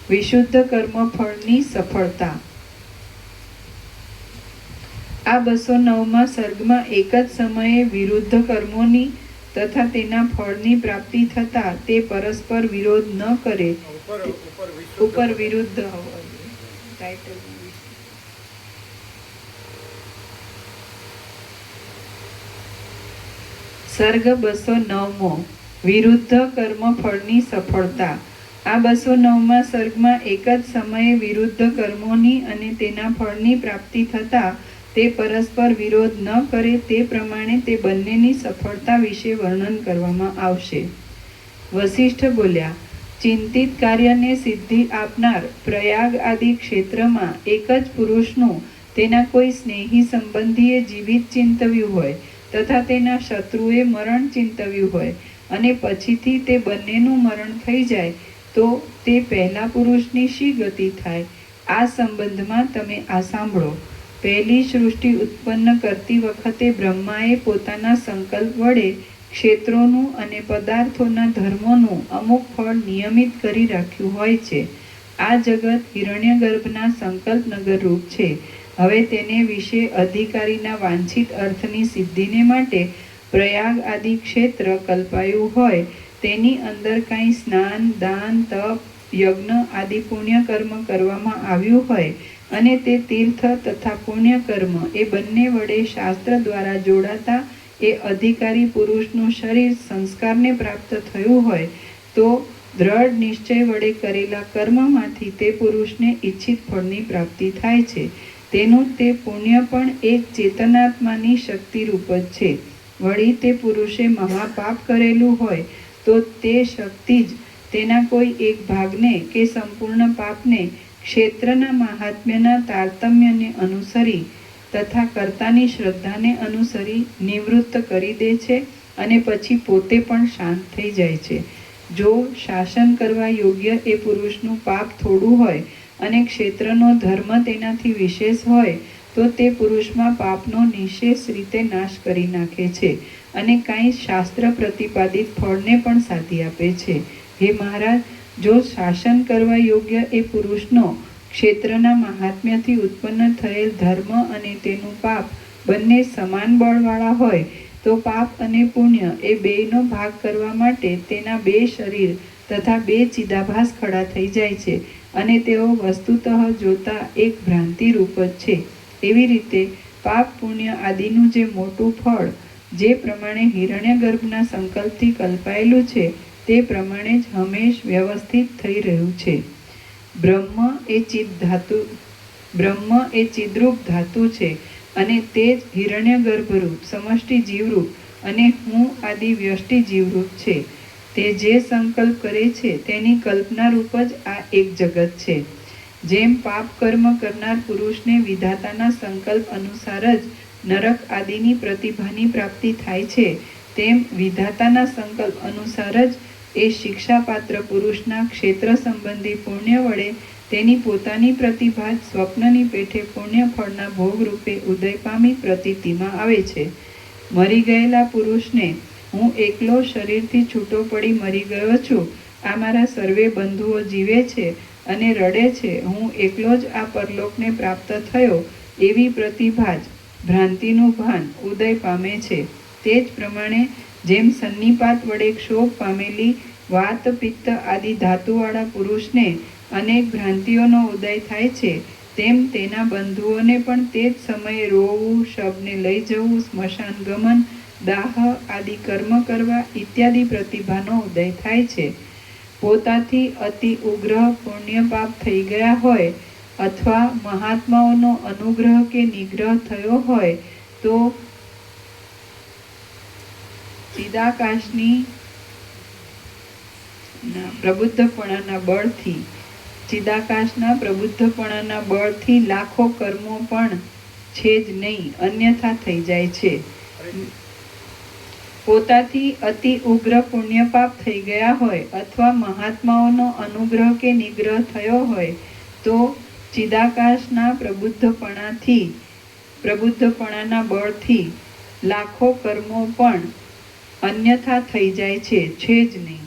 વિશુદ્ધ કર્મફળની સફળતા. આ 209મા સર્ગમાં એક જ સમયે વિરુદ્ધ કર્મોની તથા તેના ફળની પ્રાપ્તિ થતા તે પરસ્પર વિરોધ ન કરે ઉપર વિરુદ્ધ ટાઇટલ. સર્ગ 209મો વિરુદ્ધ કર્મફળની સફળતા. આ 209મા સર્ગમાં એક જ સમયે વિરુદ્ધ કર્મોની અને તેના ફળની પ્રાપ્તિ થતા તે પરસ્પર વિરોધ ન કરે તે પ્રમાણે તે બંનેની સફળતા વિશે વર્ણન કરવામાં આવશે. વસિષ્ઠ બોલ્યા, ચિંતિત કાર્યને સિદ્ધિ આપનાર પ્રયાગ આદિ ક્ષેત્રમાં એક જ પુરુષનું તેના કોઈ સ્નેહી સંબંધીએ જીવિત ચિંતવ્યું હોય તથા તેના શત્રુએ મરણ ચિંતવ્યું હોય અને પછીથી તે બંનેનું મરણ થઈ જાય તો તે પહેલા પુરુષની શી ગતિ થાય? આ સંબંધમાં તમે આ સાંભળો. પહેલી સૃષ્ટિ ઉત્પન્ન કરતી વખતે બ્રહ્માએ પોતાના સંકલ્પ વડે ક્ષેત્રોનું અને પદાર્થોના ધર્મોનું અમુક ફળ નિયમિત કરી રાખ્યું હોય છે. આ જગત હિરણ્યગર્ભના સંકલ્પ નગર રૂપ છે. હવે તેને વિશે અધિકારીના વાંછિત અર્થની સિદ્ધિને માટે પ્રયાગ આદિ ક્ષેત્ર કલ્પાયું હોય તેની અંદર કાંઈ સ્નાન, દાન, તપ, યજ્ઞ આદિ પુણ્ય કર્મ કરવામાં આવ્યું હોય અને તે તીર્થ તથા પુણ્ય કર્મ એ બંને વડે શાસ્ત્ર દ્વારા જોડાતા એ અધિકારી પુરુષનું શરીર સંસ્કારને પ્રાપ્ત થયું હોય તો દ્રઢ નિશ્ચય વડે કરેલા કર્મમાંથી તે પુરુષને ઈચ્છિત ફળની પ્રાપ્તિ થાય છે. તેનું તે પુણ્ય પણ એક ચેતનાત્માની શક્તિરૂપ જ છે. વળી તે પુરુષે મહાપાપ કરેલું હોય તો તે શક્તિ જ તેના કોઈ એક ભાગને કે સંપૂર્ણ પાપને ક્ષેત્રના મહાત્મ્યના તારતમ્યને અનુસરી તથા કર્તાની શ્રદ્ધાને અનુસરી નિવૃત્ત કરી દે છે અને પછી પોતે પણ શાંત થઈ જાય છે. જો શાસન કરવા યોગ્ય એ પુરુષનું પાપ થોડું હોય અને ક્ષેત્રનો ધર્મ તેનાથી વિશેષ હોય તો તે પુરુષમાં પાપનો નિશેષ રીતે નાશ કરી નાખે છે અને કાંઈ શાસ્ત્ર પ્રતિપાદિત ફળને પણ સાધી આપે છે. હે મહારાજ, જો શાસન કરવા યોગ્ય એ પુરુષનો ક્ષેત્રના મહાત્મ્યથી ઉત્પન્ન થયેલ ધર્મ અને તેનું પાપ બંને સમાન બળવાળા હોય તો પાપ અને પુણ્ય એ બેયનો ભાગ કરવા માટે તેના બે શરીર તથા બે ચિદાભાસ ખડા થઈ જાય છે અને તેઓ વસ્તુતઃ જોતા એક ભ્રાંતિ રૂપ જ છે. એવી રીતે પાપ પુણ્ય આદિનું જે મોટું ફળ જે પ્રમાણે હિરણ્યગર્ભના સંકલ્પથી કલ્પાયેલું છે તે પ્રમાણે જ હંમેશ વ્યવસ્થિત થઈ રહ્યું છે. બ્રહ્મ એ ચિદ્રૂપ ધાતુ છે અને તે જ હિરણ્યગર્ભરૂપ સમષ્ટિ જીવરૂપ અને હું આદિ વ્યષ્ટિ જીવરૂપ છે. તે જે સંકલ્પ કરે છે તેની કલ્પના રૂપ જ આ એક જગત છે. જેમ પાપ કર્મ કરનાર પુરુષને વિધાતાના સંકલ્પ અનુસાર જ નરક આદિની પ્રતિભાની પ્રાપ્તિ થાય છે, તેમ વિધાતાના સંકલ્પ અનુસાર જ એ શિક્ષાપાત્ર પુરુષના ક્ષેત્ર સંબંધી પુણ્ય વડે તેની પોતાની પ્રતિભા સ્વપ્નની પેઠે પુણ્ય ફળના ભોગ રૂપે ઉદય પામી પ્રતીતિમાં આવે છે. મરી ગયેલા પુરુષને હું એકલો શરીરથી છૂટો પડી મરી ગયો છું, આ મારા સર્વે બંધુઓ જીવે છે અને રડે છે, હું એકલો જ આ પરલોકને પ્રાપ્ત થયો, એવી પ્રતિભા જ ભ્રાંતિનું ભાન ઉદય પામે છે. તે જ પ્રમાણે જેમ સન્નિપાત વડે ક્ષોભ પામેલી વાત પિત્ત આદિ ધાતુવાળા પુરુષને અનેક ભ્રાંતિઓનો ઉદય થાય છે, તેમ તેના બંધુઓને પણ તે જ સમયે રોવું, શબને લઈ જવું, સ્મશાન ગમન, દાહ આદિ કર્મ કરવા ઇત્યાદિ પ્રતિભાનો ઉદય થાય છે. પોતાથી અતિ ઉગ્ર પુણ્ય પાપ થઈ ગયા હોય અથવા મહાત્માઓનો અનુગ્રહ કે નિગ્રહ થયો હોય તો ચિદાકાશની પ્રબુદ્ધપણાના બળથી લાખો કર્મો પણ છે જ નહીં, અન્યથા થઈ જાય છે. પોતાથી અતિ ઉગ્ર પુણ્યપાપ થઈ ગયા હોય અથવા મહાત્માઓનો અનુગ્રહ કે નિગ્રહ થયો હોય તો ચિદાકાશના પ્રબુદ્ધપણાના બળથી લાખો કર્મો પણ અન્યથા થઈ જાય છે જ નહીં.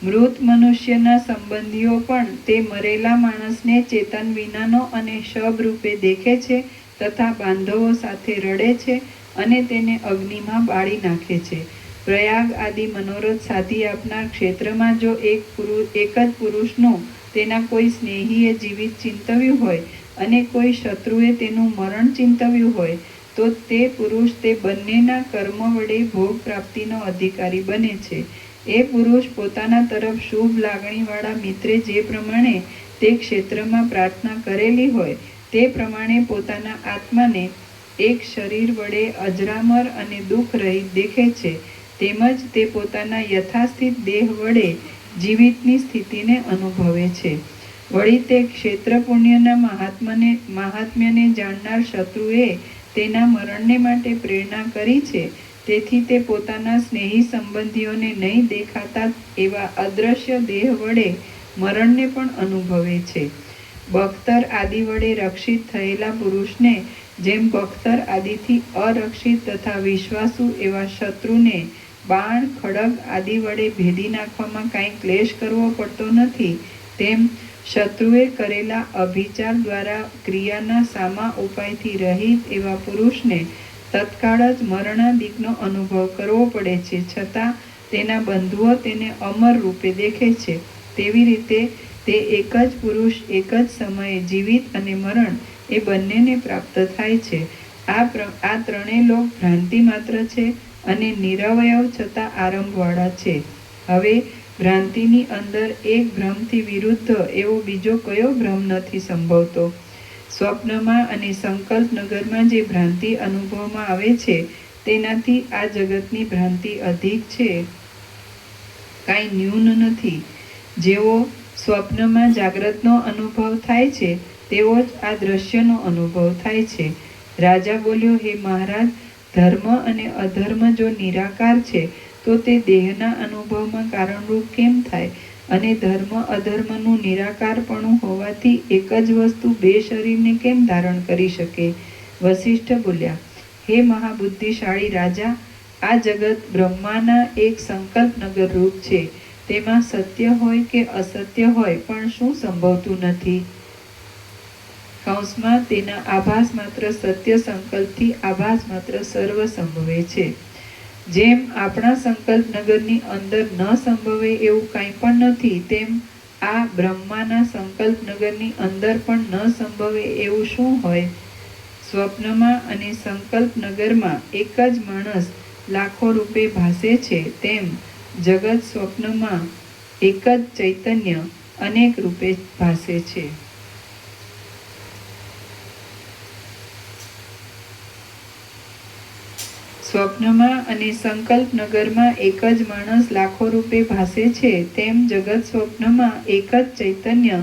મૃત મનુષ્યના સંબંધીઓ પણ તે મરેલા માણસને ચેતન વિનાનો અને શબ રૂપે દેખે છે તથા બાંધવો સાથે રડે છે અને તેને અગ્નિમાં બાળી નાખે છે. પ્રયાગ આદિ મનોરથ સાધી આપનાર ક્ષેત્રમાં જો એક જ પુરુષનું તેના કોઈ સ્નેહીએ જીવિત ચિંતવ્યું હોય અને કોઈ શત્રુએ તેનું મરણ ચિંતવ્યું હોય તો તે પુરુષ તે બંનેના કર્મ વડે ભોગ પ્રાપ્તિનો અધિકારી બને છે. એ પુરુષ પોતાના તરફ શુભ લાગણીવાળા મિત્રે જે પ્રમાણે તે ક્ષેત્રમાં પ્રાર્થના કરેલી હોય તે પ્રમાણે પોતાના આત્માને એક શરીર વડે અજરામર અને દુઃખ રહિત દેખે છે, તેમજ તે પોતાના યથાસ્થિત દેહ વડે જીવિતની સ્થિતિને અનુભવે છે. વળી તે ક્ષેત્ર પુણ્યના મહાત્મ્યને જાણનાર શત્રુએ તેના મરણને માટે પ્રેરણા કરી છે, તેથી તે પોતાના સ્નેહી સંબંધીઓને નહીં દેખાતા એવા અદ્રશ્ય દેહ વડે મરણને પણ અનુભવે છે. બખ્તર આદિ વડે રક્ષિત થયેલા પુરુષને જેમ બખ્તર આદિથી અરક્ષિત તથા વિશ્વાસુ એવા શત્રુને બાણ, ખડગ આદિ વડે ભેદી નાખવામાં કાંઈ ક્લેશ કરવો પડતો નથી, તેમ શત્રુએ કરેલા અભિચાર દ્વારા ક્રિયાના સામા ઉપાયથી રહિત એવા પુરુષને તત્કાળ જ મરણાદિકનો અનુભવ કરવો પડે છે, છતાં તેના બંધુઓ તેને અમર રૂપે દેખે છે. તેવી રીતે તે એક જ પુરુષ એક જ સમયે જીવિત અને મરણ એ બંનેને પ્રાપ્ત થાય છે. આ ત્રણેય લોક ભ્રાંતિ માત્ર છે અને નિરવયવ છતાં આરંભવાળા છે. હવે ભ્રાંતિની અંદર એક ભ્રમથી વિરુદ્ધ એવો બીજો કયો ભ્રમ નથી સંભવતો? સ્વપ્નમાં અને સંકલ્પ નગરમાં જે ભ્રાંતિ અનુભવમાં આવે છે તેનાથી આ જગતની ભ્રાંતિ અધિક છે, કાંઈ ન્યૂન નથી. જેવો સ્વપ્નમાં જાગ્રતનો અનુભવ થાય છે તેવો જ આ દ્રશ્યનો અનુભવ થાય છે. રાજા બોલ્યો, હે મહારાજ, ધર્મ અને અધર્મ જો નિરાકાર છે તો તે દેહના અનુભવમાં કારણરૂપ કેમ થાય? અને ધર્મ અધર્મનું નિરાકારપણું હોવાથી એક જ વસ્તુ બે શરીરને કેમ ધારણ કરી શકે? વસિષ્ઠ બોલ્યા, હે મહાબુદ્ધિશાળી રાજા, આ જગત બ્રહ્માના એક સંકલ્પનગર રૂપ છે. તેમાં સત્ય હોય કે અસત્ય હોય પણ શું સંભવતું નથી? કૌંસમાં તેના આભાસ માત્ર સત્ય સંકલ્પથી આભાસ માત્ર સર્વ સંભવે છે. જેમ આપણા સંકલ્પ નગરની અંદર ન સંભવે એવું કાંઈ પણ નથી, તેમ આ બ્રહ્માના સંકલ્પ નગરની અંદર પણ ન સંભવે એવું શું હોય? સ્વપ્નમાં અને સંકલ્પ નગરમાં એક જ માણસ લાખો રૂપે ભાસે છે, તેમ જગત સ્વપ્નમાં એક જ ચૈતન્ય અનેક રૂપે ભાસે છે. સ્વપ્નમાં અને સંકલ્પ નગરમાં એક જ માણસ લાખો રૂપે ભાસે છે, તેમ જગત સ્વપ્નમાં એક જ ચૈતન્ય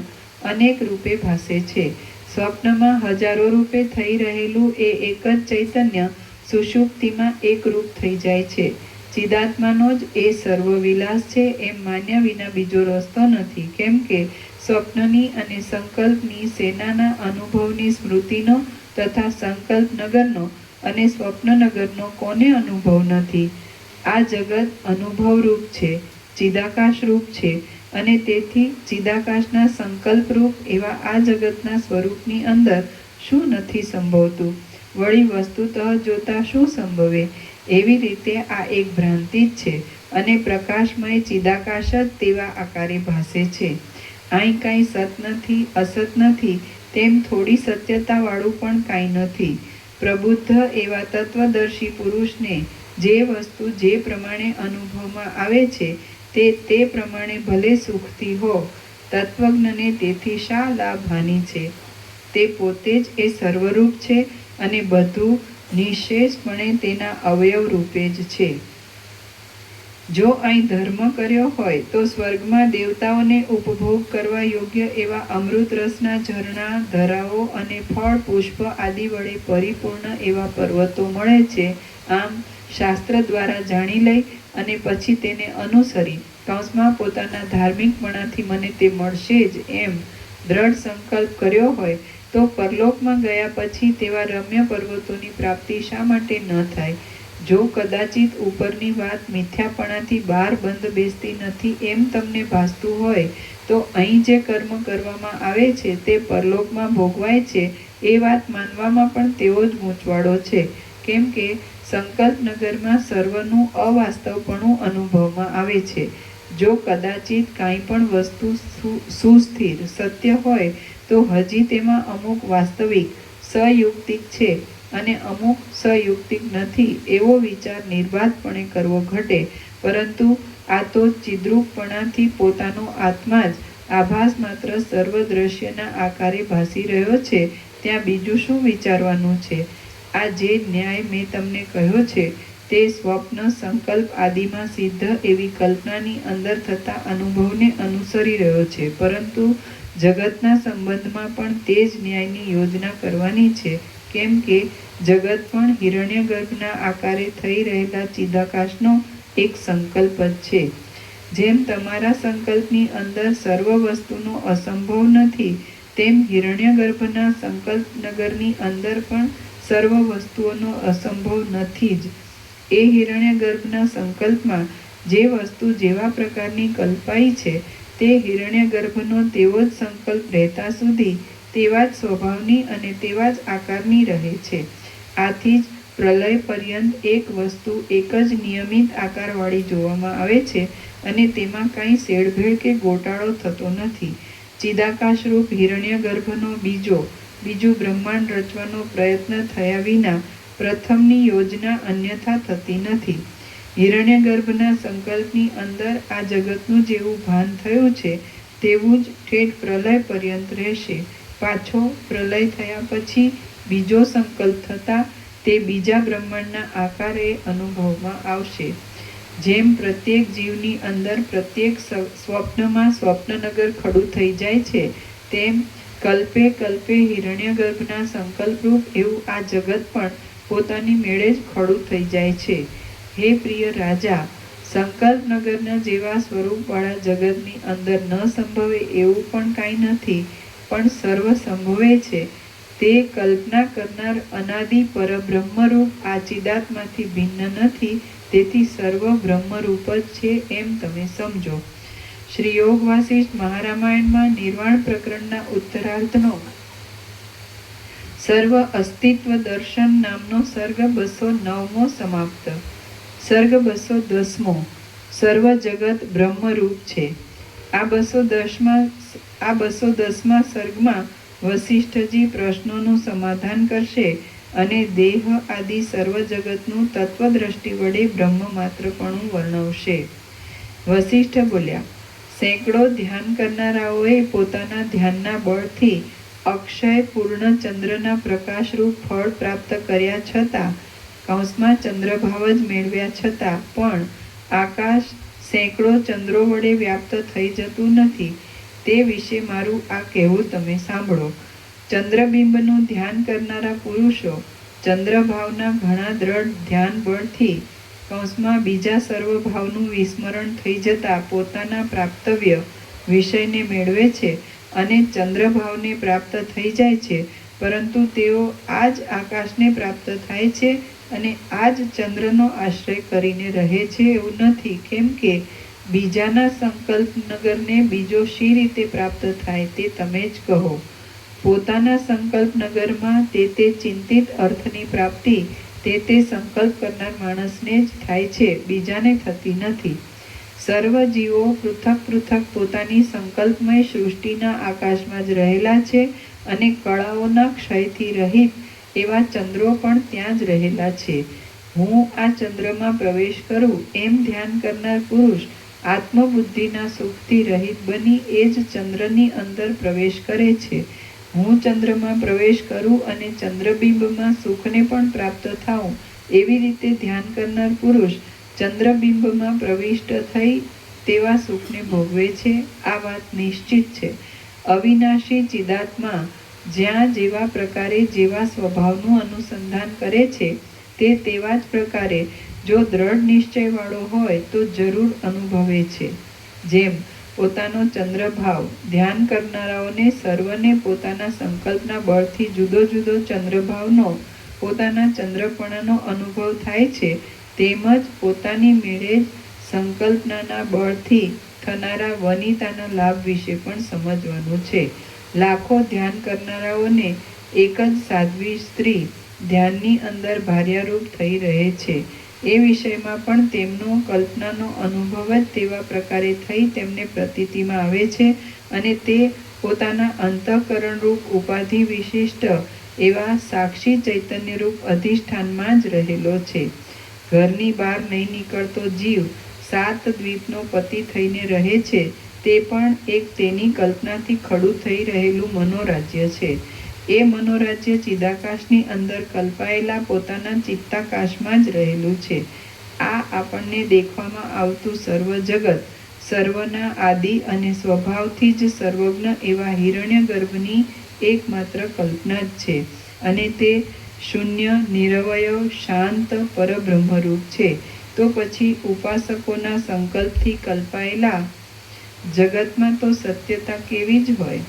અનેક રૂપે ભાસે છે. સ્વપ્નમાં હજારો રૂપે થઈ રહેલું એ એક જ ચૈતન્ય સુષુપ્તિમાં એક રૂપ થઈ જાય છે. ચિદાત્માનો જ એ સર્વવિલાસ છે એમ માન્યા વિના બીજો રસ્તો નથી. કેમ કે સ્વપ્નની અને સંકલ્પની સેનાના અનુભવની સ્મૃતિનો તથા સંકલ્પ નગરનો અને સ્વપ્નનગરનો કોને અનુભવ નથી? આ જગત અનુભવરૂપ છે, ચિદાકાશરૂપ છે, અને તેથી ચિદાકાશના સંકલ્પરૂપ એવા આ જગતના સ્વરૂપની અંદર શું નથી સંભવતું? વળી વસ્તુતઃ જોતા શું સંભવે? એવી રીતે આ એક ભ્રાંતિ જ છે અને પ્રકાશમય ચિદાકાશ જ તેવા આકારે ભાસે છે. અહીં કાંઈ સત નથી, અસત નથી, તેમ થોડી સત્યતાવાળું પણ કાંઈ નથી. પ્રબુદ્ધ એવા તત્વદર્શી પુરુષને જે વસ્તુ જે પ્રમાણે અનુભવમાં આવે છે તે પ્રમાણે ભલે સુખથી હો, તત્વજ્ઞને તેથી શા લાભ હાનિ છે? તે પોતે જ એ સર્વરૂપ છે અને બધું નિઃશેષપણે તેના અવયવ રૂપે જ છે. જો અહીં ધર્મ કર્યો હોય તો સ્વર્ગમાં દેવતાઓને ઉપભોગ કરવા યોગ્ય એવા અમૃત રસના ઝરણા, ધરાઓ અને ફળ, પુષ્પ આદિ વડે પરિપૂર્ણ એવા પર્વતો મળે છે. આમ શાસ્ત્ર દ્વારા જાણી લઈ અને પછી તેને અનુસરી કૌંસમાં પોતાના ધાર્મિકપણાથી મને તે મળશે જ એમ દ્રઢ સંકલ્પ કર્યો હોય તો પરલોકમાં ગયા પછી તેવા રમ્ય પર્વતોની પ્રાપ્તિ શા માટે ન થાય? જો કદાચિત ઉપરની વાત મિથ્યાપણાથી બહાર બંધ બેસતી નથી એમ તમને ભાસતું હોય તો અહીં જે કર્મ કરવામાં આવે છે તે પરલોકમાં ભોગવાય છે એ વાત માનવામાં પણ તેવો જ ગૂંચવાડો છે. કેમ કે સંકલ્પ નગરમાં સર્વનું અવાસ્તવપણું અનુભવમાં આવે છે. જો કદાચિત કાંઈ પણ વસ્તુ સુસ્થિર સત્ય હોય તો હજી તેમાં અમુક વાસ્તવિક સયુક્તિક છે અને અમુક સયુક્તિક નથી એવો વિચાર નિર્બાધપણે કરવો ઘટે. પરંતુ આ તો ચિદ્રૂપપણાથી પોતાનો આત્મા જ આભાસ માત્ર સર્વ દ્રશ્યના આકારે ભાસી રહ્યો છે, ત્યાં બીજું શું વિચારવાનું છે? આ જે ન્યાય મેં તમને કહ્યો છે તે સ્વપ્ન, સંકલ્પ આદિમાં સિદ્ધ એવી કલ્પનાની અંદર થતા અનુભવને અનુસરી રહ્યો છે. પરંતુ જગતના સંબંધમાં પણ તે જ ન્યાયની યોજના કરવાની છે. કેમ કે જગત પણ હિરણ્યગર્ભના આકારે થઈ રહેલા ચિદાકાશનો એક સંકલ્પ જ છે. જેમ તમારા સંકલ્પની અંદર સર્વ વસ્તુનો અસંભવ નથી, તેમ હિરણ્યગર્ભના સંકલ્પ નગરની અંદર પણ સર્વ વસ્તુઓનો અસંભવ નથી જ. એ હિરણ્યગર્ભના સંકલ્પમાં જે વસ્તુ જેવા પ્રકારની કલ્પાઈ છે તે હિરણ્યગર્ભનો તેવો જ સંકલ્પ રહેતા સુધી તેવા જ સ્વભાવની અને તેવા જ આકારની રહે છે. આથી જ પ્રલય પર્યંત એક વસ્તુ એક જ નિયમિત આકારવાળી જોવામાં આવે છે અને તેમાં કાંઈ શેડભેળ કે ગોટાળો થતો નથી. ચિદાકાશરૂપ હિરણ્યગર્ભનો બીજું બ્રહ્માંડ રચવાનો પ્રયત્ન થયા વિના પ્રથમની યોજના અન્યથા થતી નથી. હિરણ્યગર્ભના સંકલ્પની અંદર આ જગતનું જેવું ભાન થયું છે તેવું જ ઠેઠ પ્રલય પર્યંત રહેશે. પાછો પ્રલય થયા પછી બીજો સંકલ્પ થતાં તે બીજા બ્રહ્માંડના આકારે અનુભવમાં આવશે. જેમ પ્રત્યેક જીવની અંદર પ્રત્યેક સ્વપ્નમાં સ્વપ્નનગર ખડું થઈ જાય છે, તેમ કલ્પે કલ્પે હિરણ્યગર્ભના સંકલ્પરૂપ એવું આ જગત પણ પોતાની મેળે જ ખડું થઈ જાય છે. હે પ્રિય રાજા, સંકલ્પ નગરના જેવા સ્વરૂપવાળા જગતની અંદર ન સંભવે એવું પણ કાંઈ નથી, પણ સર્વ સંભવે છે. તે કલ્પના કરનાર અનાદિ પરબ્રહ્મરૂપ આ ચિદાત્માથી ભિન્ન નથી, તેથી સર્વ બ્રહ્મરૂપ જ છે એમ તમે સમજો. શ્રી યોગ વાસિષ્ઠ મહારામાયણમાં નિર્વાણ પ્રકરણના ઉત્તરાર્ધનો સર્વ અસ્તિત્વ દર્શન નામનો સર્ગ 209મો સમાપ્ત. સર્ગ 210મો. સર્વ જગત બ્રહ્મરૂપ છે. આ 210મા સર્ગમાં વસિષ્ઠજી પ્રશ્નોનું સમાધાન કરશે અને દેહ આદિ સર્વ જગતનું તત્વદ્રષ્ટિ વડે બ્રહ્મ માત્રપણું વર્ણવશે. વસિષ્ઠ બોલ્યા, સેંકડો ધ્યાન કરનારાઓએ પોતાના ધ્યાનના બળથી અક્ષય પૂર્ણ ચંદ્રના પ્રકાશરૂપ ફળ પ્રાપ્ત કર્યા છતાં, કૌંસમાં ચંદ્રભાવ જ મેળવ્યા છતાં પણ આકાશ સેંકડો ચંદ્રો વડે વ્યાપ્ત થઈ જતું નથી. તે વિશે મારું આ કહેવું તમે સાંભળો. ચંદ્રબિંબનું ધ્યાન કરનારા પુરુષો ચંદ્રભાવના ઘણા દ્રઢ ધ્યાન બળથી કૌંસમાં બીજા સર્વભાવનું વિસ્મરણ થઈ જતાં પોતાના પ્રાપ્તવ્ય વિષયને મેળવે છે અને ચંદ્રભાવને પ્રાપ્ત થઈ જાય છે, પરંતુ તેઓ આ જ આકાશને પ્રાપ્ત થાય છે અને આ જ ચંદ્રનો આશ્રય કરીને રહે છે એવું નથી. કેમ કે બીજાના સંકલ્પનગરને બીજો શી રીતે પ્રાપ્ત થાય તે તમે જ કહો. પોતાના સંકલ્પનગરમાં તે ચિંતિત અર્થની પ્રાપ્તિ તે સંકલ્પ કરનાર માણસને જ થાય છે, બીજાને થતી નથી. સર્વ જીવો પૃથક પૃથક પોતાની સંકલ્પમય સૃષ્ટિના આકાશમાં જ રહેલા છે અને કળાઓના ક્ષયથી રહિત એવા ચંદ્રો પણ ત્યાં જ રહેલા છે. હું આ ચંદ્રમાં પ્રવેશ કરું એમ ધ્યાન કરનાર પુરુષ આત્મબુદ્ધિના સુખથી રહિત બની એ જ ચંદ્રની અંદર પ્રવેશ કરે છે. હું ચંદ્રમાં પ્રવેશ કરું અને ચંદ્રબિંબમાં સુખને પણ પ્રાપ્ત થાઉં એવી રીતે ધ્યાન કરનાર પુરુષ ચંદ્રબિંબમાં પ્રવિષ્ટ થઈ તેવા સુખને ભોગવે છે. આ વાત નિશ્ચિત છે. અવિનાશી ચિદાત્મા જ્યાં જેવા પ્રકારે જેવા સ્વભાવનું અનુસંધાન કરે છે તે તેવા જ પ્રકારે જો દ્રઢ નિશ્ચયવાળો હોય તો જરૂર અનુભવે છે. જેમ પોતાનો ચંદ્રભાવ ધ્યાન કરનારાઓને સર્વને પોતાના સંકલ્પના બળથી જુદો જુદો ચંદ્રભાવનો પોતાના ચંદ્રપણાનો અનુભવ થાય છે, તેમજ પોતાની મેળે જ સંકલ્પનાના બળથી થનારા વનિતાના લાભ વિશે પણ સમજવાનું છે. લાખો ધ્યાન કરનારાઓને એક જ સાધ્વી સ્ત્રી ધ્યાનની અંદર ભાર્યારૂપ થઈ રહે છે એ વિષયમાં પણ તેમનો કલ્પનાનો અનુભવ જ તેવા પ્રકારે થઈ તેમને પ્રતીતિમાં આવે છે અને તે પોતાના અંતઃકરણરૂપ ઉપાધિ વિશિષ્ટ એવા સાક્ષી ચૈતન્યરૂપ અધિષ્ઠાનમાં જ રહેલો છે. ઘરની બહાર નહીં નીકળતો જીવ 7 દ્વીપનો પતિ થઈને રહે છે તે પણ એક તેની કલ્પનાથી ખડું થઈ રહેલું મનોરાજ્ય છે. એ મનોરાજ્ય ચિદાકાશની અંદર કલ્પાયેલા પોતાના ચિત્તાકાશમાં જ રહેલું છે. આ આપણને દેખવામાં આવતું સર્વ જગત સર્વના આદિ અને સ્વભાવથી જ સર્વજ્ઞ એવા હિરણ્ય ગર્ભની એકમાત્ર કલ્પના જ છે અને તે શૂન્ય નિરવય શાંત પરબ્રહ્મરૂપ છે. તો પછી ઉપાસકોના સંકલ્પથી કલ્પાયેલા જગતમાં તો સત્યતા કેવી જ હોય?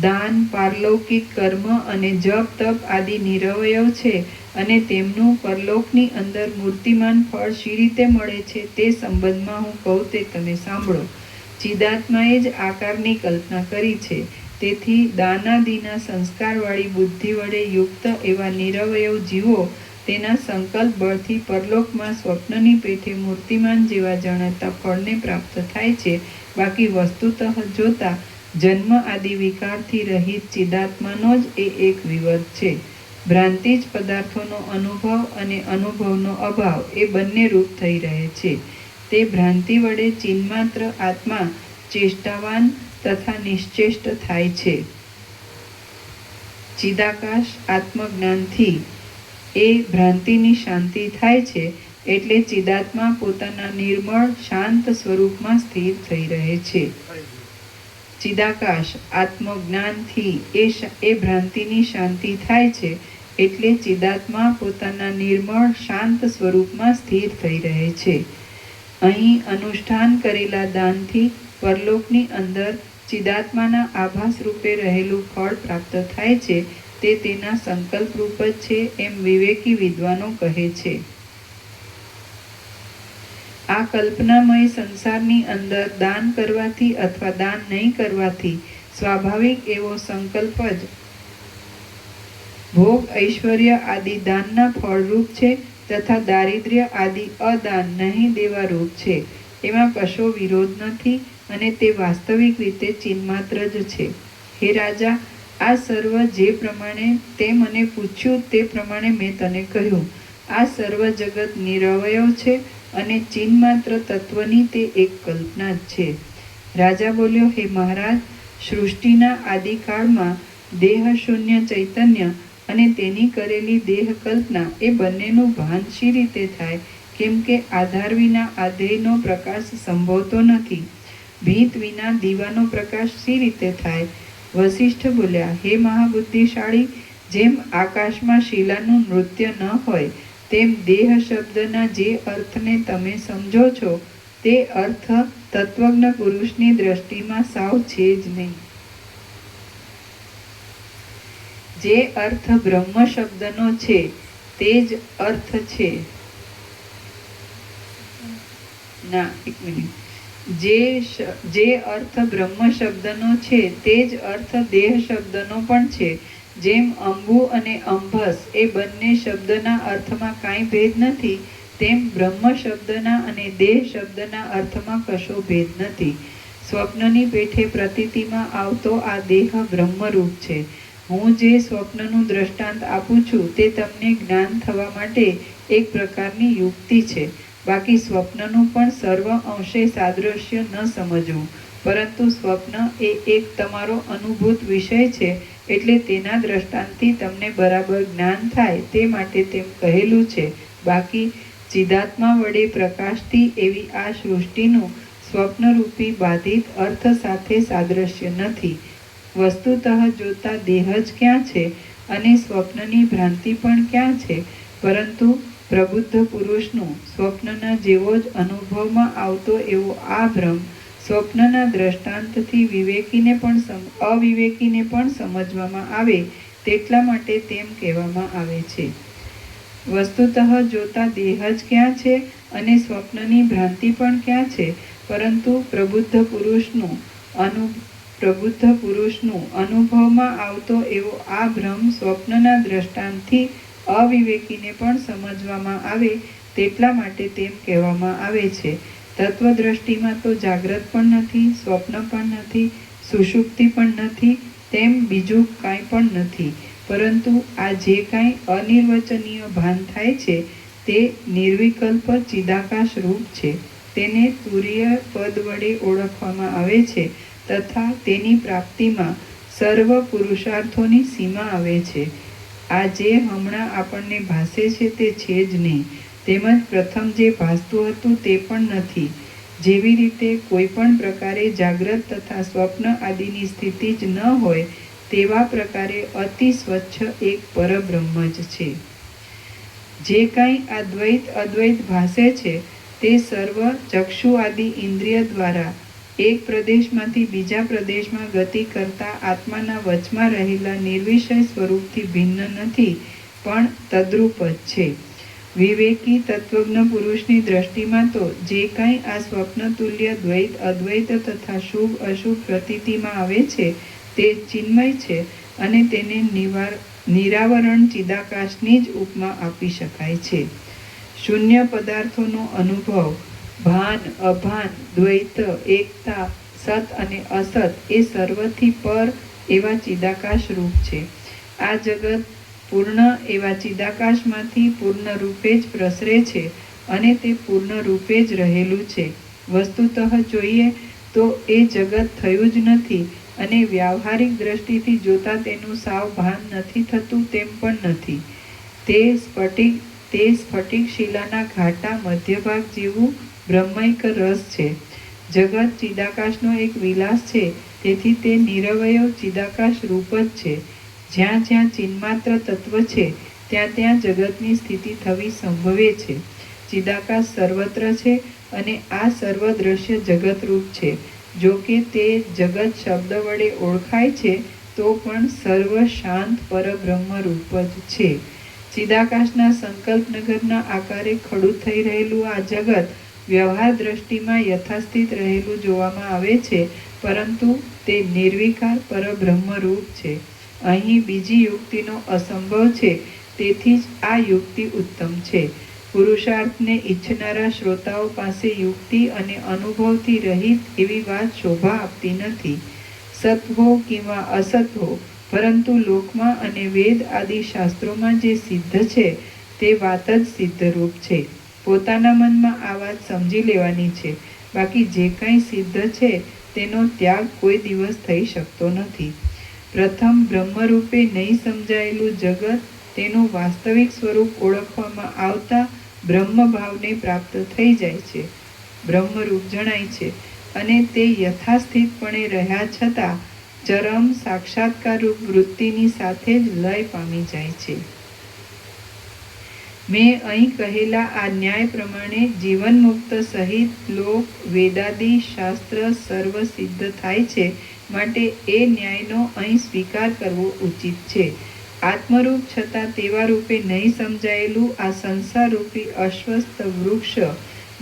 દાન, પારલૌકિક કર્મ અને જપ તપ આદિ નિરવયવ છે અને તેમનું પરલોકની અંદર મૂર્તિમાન ફળ શી રીતે મળે છે તે સંબંધમાં હું કહું તે તમે સાંભળો. ચિદાત્માએ જ આકારની કલ્પના કરી છે. તેથી દાનાદિના સંસ્કારવાળી બુદ્ધિ વડે યુક્ત એવા નિરવયવ જીવો તેના સંકલ્પ બળથી પરલોકમાં સ્વપ્નની પેઠે મૂર્તિમાન જેવા જણાતા ફળને પ્રાપ્ત થાય છે. બાકી વસ્તુતઃ જોતા જન્મ આદિ વિકારથી રહિત ચિદાત્માનો જ એ એક વિવર છે. ભ્રાંતિ જ પદાર્થોનો અનુભવ અને અનુભવનો અભાવ એ બંને રૂપ થઈ રહે છે. તે ભ્રાંતિ વડે ચિન્માત્ર આત્મા ચેષ્ટાવાન તથા નિશ્ચેષ્ટ થાય છે. ચિદાકાશ આત્મજ્ઞાનથી એ ભ્રાંતિની શાંતિ થાય છે એટલે ચિદાત્મા પોતાના નિર્મળ શાંત સ્વરૂપમાં સ્થિર થઈ રહે છે. ચિદાકાશ આત્મજ્ઞાનથી એ ભ્રાંતિની શાંતિ થાય છે એટલે ચિદાત્મા પોતાના નિર્મળ શાંત સ્વરૂપમાં સ્થિર થઈ રહે છે. અહીં અનુષ્ઠાન કરેલા દાનથી પરલોકની અંદર ચિદાત્માના આભાસ રૂપે રહેલું ફળ પ્રાપ્ત થાય છે. તે તેના સંકલ્પ રૂપ જ છે એમ વિવેકી વિદ્વાનો કહે છે. આ કલ્પનામય સંસારની અંદર દાન કરવાથી અથવા દાન નહીં કરવાથી સ્વાભાવિક એવો સંકલ્પ જ ભોગ ઐશ્વર્ય આદિ દાનના ફળરૂપ છે તથા દારિદ્ર્ય આદિ અદાન નહીં દેવા રૂપ છે. એમાં કશો વિરોધ નથી અને તે વાસ્તવિક રીતે ચિન્માત્ર જ છે. હે રાજા, આ સર્વ જે પ્રમાણે તે મને પૂછ્યું તે પ્રમાણે મેં તને કહ્યું. આ સર્વ જગત નિરવયવ છે અને ચિન્માત્ર તત્વની તે એક કલ્પના જ છે. રાજા બોલ્યો, હે મહારાજ, સૃષ્ટિના આદિકાળમાં દેહ શૂન્ય ચૈતન્ય અને તેની કરેલી દેહ કલ્પના એ બંનેનું ભાન શી રીતે થાય? કેમ કે આધાર વિના આધેયનો પ્રકાશ સંભવતો નથી. ભીત વિના દીવાનો પ્રકાશ શી રીતે થાય? વશિષ્ઠ બોલ્યા, હે મહાબુદ્ધિશાળી, જેમ આકાશમાં શિલાનું નૃત્ય ન હોય તેમ દેહ શબ્દના જે અર્થને તમે સમજો છો તે અર્થ તત્વજ્ઞ પુરુષની દ્રષ્ટિમાં સાવ છે જ નહીં. જે અર્થ બ્રહ્મ શબ્દનો છે તે જ અર્થ છે. ના, એક મિનિટ. જે અર્થ બ્રહ્મ શબ્દનો છે તે જ અર્થ દેહ શબ્દનો પણ છે. જેમ અંબુ અને અંભસ એ બંને શબ્દના અર્થમાં કાંઈ ભેદ નથી, તેમ બ્રહ્મ શબ્દના અને દેહ શબ્દના અર્થમાં કશો ભેદ નથી. સ્વપ્નની પેઠે પ્રતીતિમાં આવતો આ દેહ બ્રહ્મરૂપ છે. હું જે સ્વપ્નનું દ્રષ્ટાંત આપું છું તે તમને જ્ઞાન થવા માટે એક પ્રકારની યુક્તિ છે. બાકી સ્વપ્નનું પણ સર્વ અંશે સાદૃશ્ય ન સમજવું, પરંતુ સ્વપ્ન એ એક તમારો અનુભૂત વિષય છે એટલે તેના દ્રષ્ટાંતથી તમને બરાબર જ્ઞાન થાય તે માટે તેમ કહેલું છે. બાકી ચિદાત્મા વડે પ્રકાશથી એવી આ સૃષ્ટિનું સ્વપ્નરૂપી બાધિત અર્થ સાથે સાદૃશ્ય નથી. વસ્તુતઃ જોતા દેહ જ ક્યાં છે અને સ્વપ્નની ભ્રાંતિ પણ ક્યાં છે? પરંતુ પ્રબુદ્ધ પુરુષનું સ્વપ્નના જેવો જ અનુભવમાં આવતો એવો આ ભ્રમ સ્વપ્નના દ્રષ્ટાંતથી અવિવેકીને પણ સમજવામાં આવે તેટલા માટે તેમ કહેવામાં આવે છે. વસ્તુતઃ જોતા દેહ જ ક્યાં છે અને સ્વપ્નની ભ્રાંતિ પણ ક્યાં છે? પરંતુ પ્રબુદ્ધ પુરુષનું અનુભવમાં આવતો એવો આ ભ્રમ સ્વપ્નના દ્રષ્ટાંતથી અવિવેકીને પણ સમજવામાં આવે તેટલા માટે તેમ કહેવામાં આવે છે. તત્વદ્રષ્ટિમાં તો જાગ્રત પણ નથી, સ્વપ્ન પણ નથી, સુષુપ્તિ પણ નથી, તેમ બીજું કાંઈ પણ નથી. પરંતુ આ જે કાંઈ અનિર્વચનીય ભાન થાય છે તે નિર્વિકલ્પ ચિદાકાશ રૂપ છે. તેને તુરીય પદ વડે ઓળખવામાં આવે છે તથા તેની પ્રાપ્તિમાં સર્વ પુરુષાર્થોની સીમા આવે છે. આ જે હમણાં આપણને ભાસે છે તે છે જ નહીં, તેમજ પ્રથમ જે ભાસતું હતું તે પણ નથી. જેવી રીતે કોઈ પણ પ્રકારે જાગ્રત તથા સ્વપ્ન આદિની સ્થિતિ જ ન હોય તેવા પ્રકારે અતિ સ્વચ્છ એક પરબ્રહ્મ જ છે. જે કાંઈ આ દ્વૈત અદ્વૈત ભાસે છે તે સર્વ ચક્ષુ આદિ ઇન્દ્રિય દ્વારા એક પ્રદેશમાંથી બીજા પ્રદેશમાં ગતિ કરતા આત્માના વચમાં રહેલા નિર્વિષય સ્વરૂપથી ભિન્ન નથી, પણ તદ્રૂપ જ છે. વિવેકી તત્વજ્ઞ પુરુષની દ્રષ્ટિમાં તો જે કાંઈ આ સ્વપ્નતુલ્ય દ્વૈત અદ્વૈત તથા શુભ અશુભ પ્રતીતિમાં આવે છે તે ચિન્મય છે અને તેને નિરાવરણ ચિદાકાશની જ ઉપમા આપી શકાય છે. શૂન્ય પદાર્થોનો અનુભવ, ભાન અભાન, દ્વૈત, એકતા, સત અને અસત એ સર્વથી પર એવા ચિદાકાશ રૂપ છે. આ જગત પૂર્ણ એવા ચિદાકાશમાંથી પૂર્ણ રૂપે જ પ્રસરે છે અને તે પૂર્ણ રૂપે જ રહેલું છે. વસ્તુતઃ જોઈએ તો એ જગત થયું જ નથી અને વ્યાવહારિક દ્રષ્ટિથી જોતા તેનું સાવ ભાન નથી થતું તેમ પણ નથી. તે સ્ફટિક શિલાના ઘાટા મધ્યભાગ જેવું બ્રહ્મૈક રસ છે. જગત ચિદાકાશનો એક વિલાસ છે, તેથી તે નિરવયવ ચિદાકાશ રૂપ જ છે. જ્યાં જ્યાં ચિન્માત્ર તત્વ છે ત્યાં ત્યાં જગતની સ્થિતિ થવી સંભવે છે. ચિદાકાશ સર્વત્ર છે અને આ સર્વ દ્રશ્ય જગતરૂપ છે. જો કે તે જગત શબ્દ વડે ઓળખાય છે તો પણ સર્વ શાંત પરબ્રહ્મ રૂપ જ છે. ચિદાકાશના સંકલ્પનગરના આકારે ખડું થઈ રહેલું આ જગત વ્યવહાર દ્રષ્ટિમાં યથાસ્થિત રહેલું જોવામાં આવે છે, પરંતુ તે નિર્વિકાર પરબ્રહ્મરૂપ છે. અહીં બીજી યુક્તિનો અસંભવ છે, તેથી જ આ યુક્તિ ઉત્તમ છે. પુરુષાર્થને ઈચ્છનારા શ્રોતાઓ પાસે યુક્તિ અને અનુભવથી રહિત એવી વાત શોભા આપતી નથી. સત હો કિંવા અસત હો, પરંતુ લોકમાં અને વેદ આદિ શાસ્ત્રોમાં જે સિદ્ધ છે તે વાત જ સિદ્ધરૂપ છે. પોતાના મનમાં આ વાત સમજી લેવાની છે. બાકી જે કંઈ સિદ્ધ છે તેનો ત્યાગ કોઈ દિવસ થઈ શકતો નથી. પ્રથમ બ્રહ્મરૂપે નહીં સમજાયેલું જગત તેનું વાસ્તવિક સ્વરૂપ ઓળખવામાં આવતા બ્રહ્મભાવને પ્રાપ્ત થઈ જાય છે, બ્રહ્મરૂપ જણાય છે, અને તે યથાસ્થિતપણે રહ્યા છતાં ચરમ સાક્ષાત્કારરૂપ વૃત્તિની સાથે જ લય પામી જાય છે. મેં અહીં કહેલા આ ન્યાય પ્રમાણે જીવન મુક્ત સહિત લોક વેદાદિ શાસ્ત્ર સર્વ સિદ્ધ થાય છે. માટે એ ન્યાયનો અહીં સ્વીકાર કરવો ઉચિત છે. આત્મરૂપ છતાં તેવા રૂપે નહીં સમજાયેલું આ સંસારરૂપી અશ્વસ્થ વૃક્ષ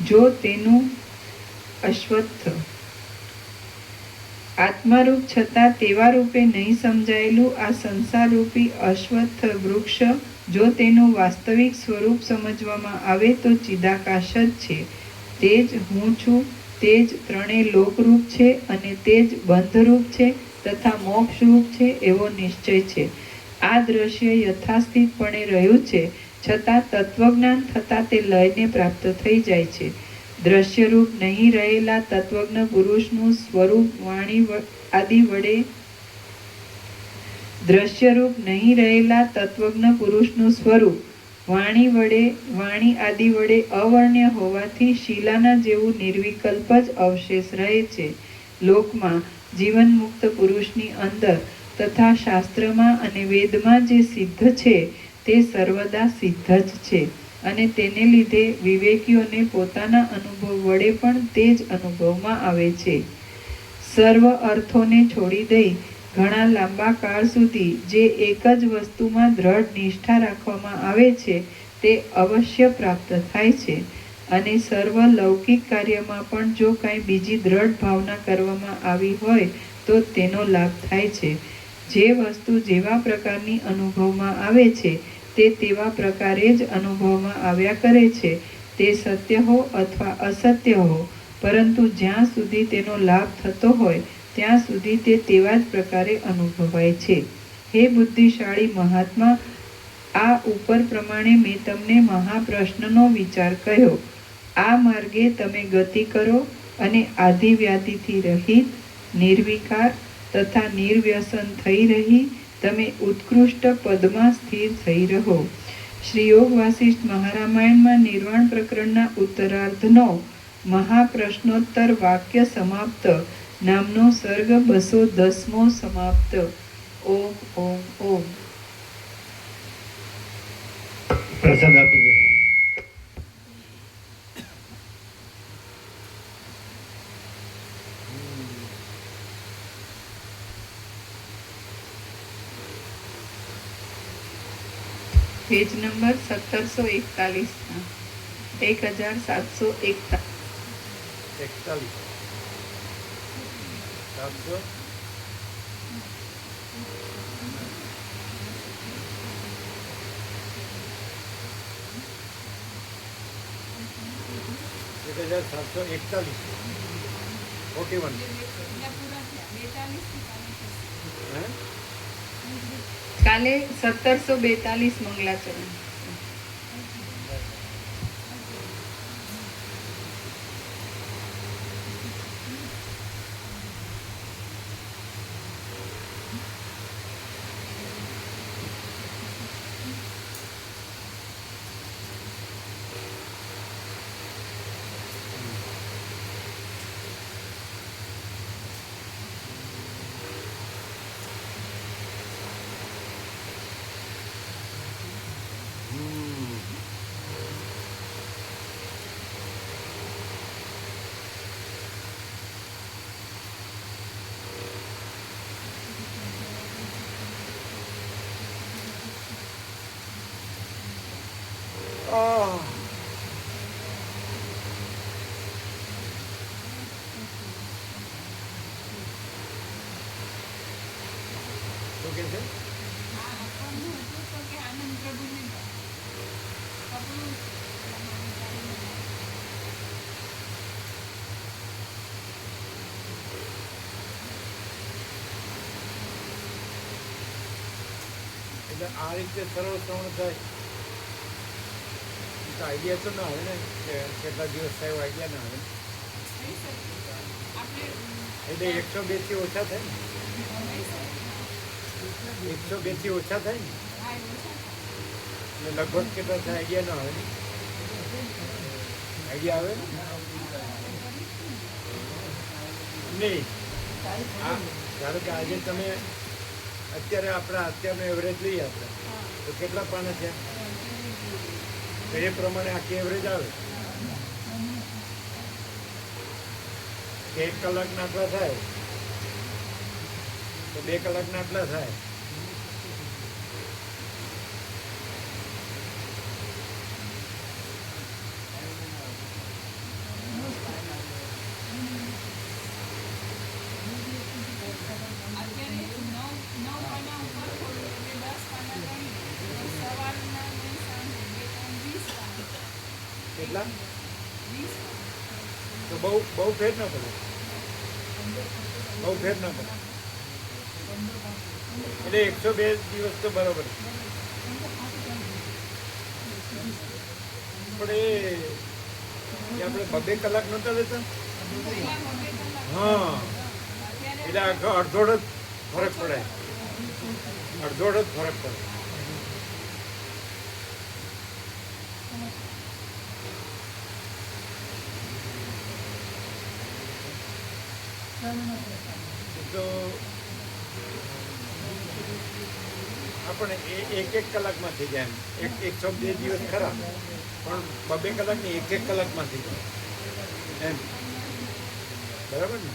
જો તેનું આત્મરૂપ છતાં તેવા રૂપે નહીં સમજાયેલું આ સંસારરૂપી અશ્વત્થ વૃક્ષ જો તેનું વાસ્તવિક સ્વરૂપ સમજવામાં આવે તો ચિદાકાશ જ છે. તે જ હું છું, તે જ ત્રણેય લોકરૂપ છે અને તે જ બંધરૂપ છે તથા મોક્ષરૂપ છે એવો નિશ્ચય છે. આ દ્રશ્ય યથાસ્થિતપણે રહ્યું છે, છતાં તત્વજ્ઞાન થતાં તે લયને પ્રાપ્ત થઈ જાય છે. દ્રશ્યરૂપ નહીં રહેલા તત્વજ્ઞ પુરુષનું સ્વરૂપ વાણી આદિ વડે દ્રશ્યરૂપ નહીં રહેલા તત્વજ્ઞ પુરુષનું સ્વરૂપ વાણી આદિ વડે અવર્ણ્ય હોવાથી શિલાના જેવું નિર્વિકલ્પ જ અવશેષ રહે છે. લોકમાં જીવન મુક્ત પુરુષની અંદર તથા શાસ્ત્રમાં અને વેદમાં જે સિદ્ધ છે તે સર્વદા સિદ્ધ જ છે અને તેને લીધે વિવેકીઓને પોતાના અનુભવ વડે પણ તે જ અનુભવમાં આવે છે. સર્વ અર્થોને છોડી દઈ ઘણા લાંબા કાળ સુધી જે એક જ વસ્તુમાં દ્રઢ નિષ્ઠા રાખવામાં આવે છે તે અવશ્ય પ્રાપ્ત થાય છે. અને સર્વ લૌકિક કાર્યમાં પણ જો કાંઈ બીજી દ્રઢ ભાવના કરવામાં આવી હોય તો તેનો લાભ થાય છે. જે વસ્તુ જેવા પ્રકારની અનુભવમાં આવે છે તે તેવા પ્રકારે જ અનુભવમાં આવ્યા કરે છે. તે સત્ય હો અથવા અસત્ય હો, પરંતુ જ્યાં સુધી તેનો લાભ થતો હોય ત્યાં સુધી તે તેવા જ પ્રકારે અનુભવાય છે. હે બુદ્ધિશાળી મહાત્મા, આ ઉપર પ્રમાણે મેં તમને મહાપ્રશ્નનો વિચાર કહ્યો. આ માર્ગે તમે ગતિ કરો અને આધિવ્યાધિથી રહિત, નિર્વિકાર તથા નિર્વ્યસન થઈ રહી તમે ઉત્કૃષ્ટ પદમાં સ્થિર થઈ રહો. શ્રી યોગ વાસિષ્ઠ મહારામાયણમાં નિર્વાણ પ્રકરણના ઉત્તરાર્ધનો મહાપ્રશ્નોત્તર વાક્ય સમાપ્ત નામનો સર્ગ 210મો સમાપ્ત. ઓમ ઓમ ઓમ. પ્રસાદ આપી દે. Page number 1741, 1741. 1741 41. કાલે 1742 મંગલાચરણ. શું કે છે? એટલે આ રીતે સરળ શ્રવણ થાય તો આઈડિયા તો ના આવે ને કે કેટલા દિવસ થાય આઈડિયા ના આવે ને. એટલે 102 થી ઓછા થાય ને, 102 થી ઓછા થાય ને, એટલે લગભગ કેટલા થાય આઈડિયા ના આવે ને. આઈડિયા આવે ને નહીં. હા, ધારો કે આજે તમે અત્યારે અત્યારનો એવરેજ લઈએ આપણે તો કેટલા પાના છે તો એ પ્રમાણે આખી એવરેજ આવે કે 1 કલાકના આટલા થાય તો 2 કલાકના આટલા થાય. કેટલા તો બહુ ફેર ના પડે, બહુ ફેર ના પડે. એટલે 102 દિવસ તો બરોબર છે. પણ એ આપણે 2 કલાક નહોતા લેતા. હા, એટલે અડધો જ ફરક પડે, અડધો જ ફરક પડે. તો આપણે 1 કલાકમાં થઈ જાય એમ. 102 દિવસ ખરા પણ 2 કલાકની 1 કલાકમાં થઈ જાય એમ. બરાબર ને?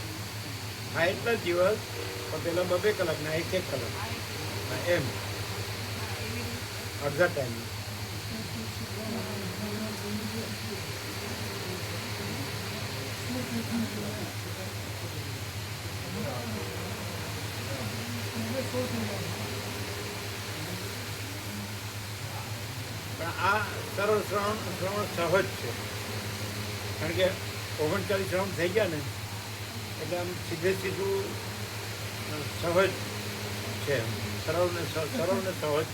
હા, એટલા જ દિવસ પણ પેલા 2 કલાકના 1 કલાક એમ અડધા ટાઈમ. પણ આ સરળ શ્રવણ સહજ છે, કારણ કે 39 શ્રવણ થઈ ગયા ને એટલે આમ સીધું સહજ છે, સરળ ને સહજ.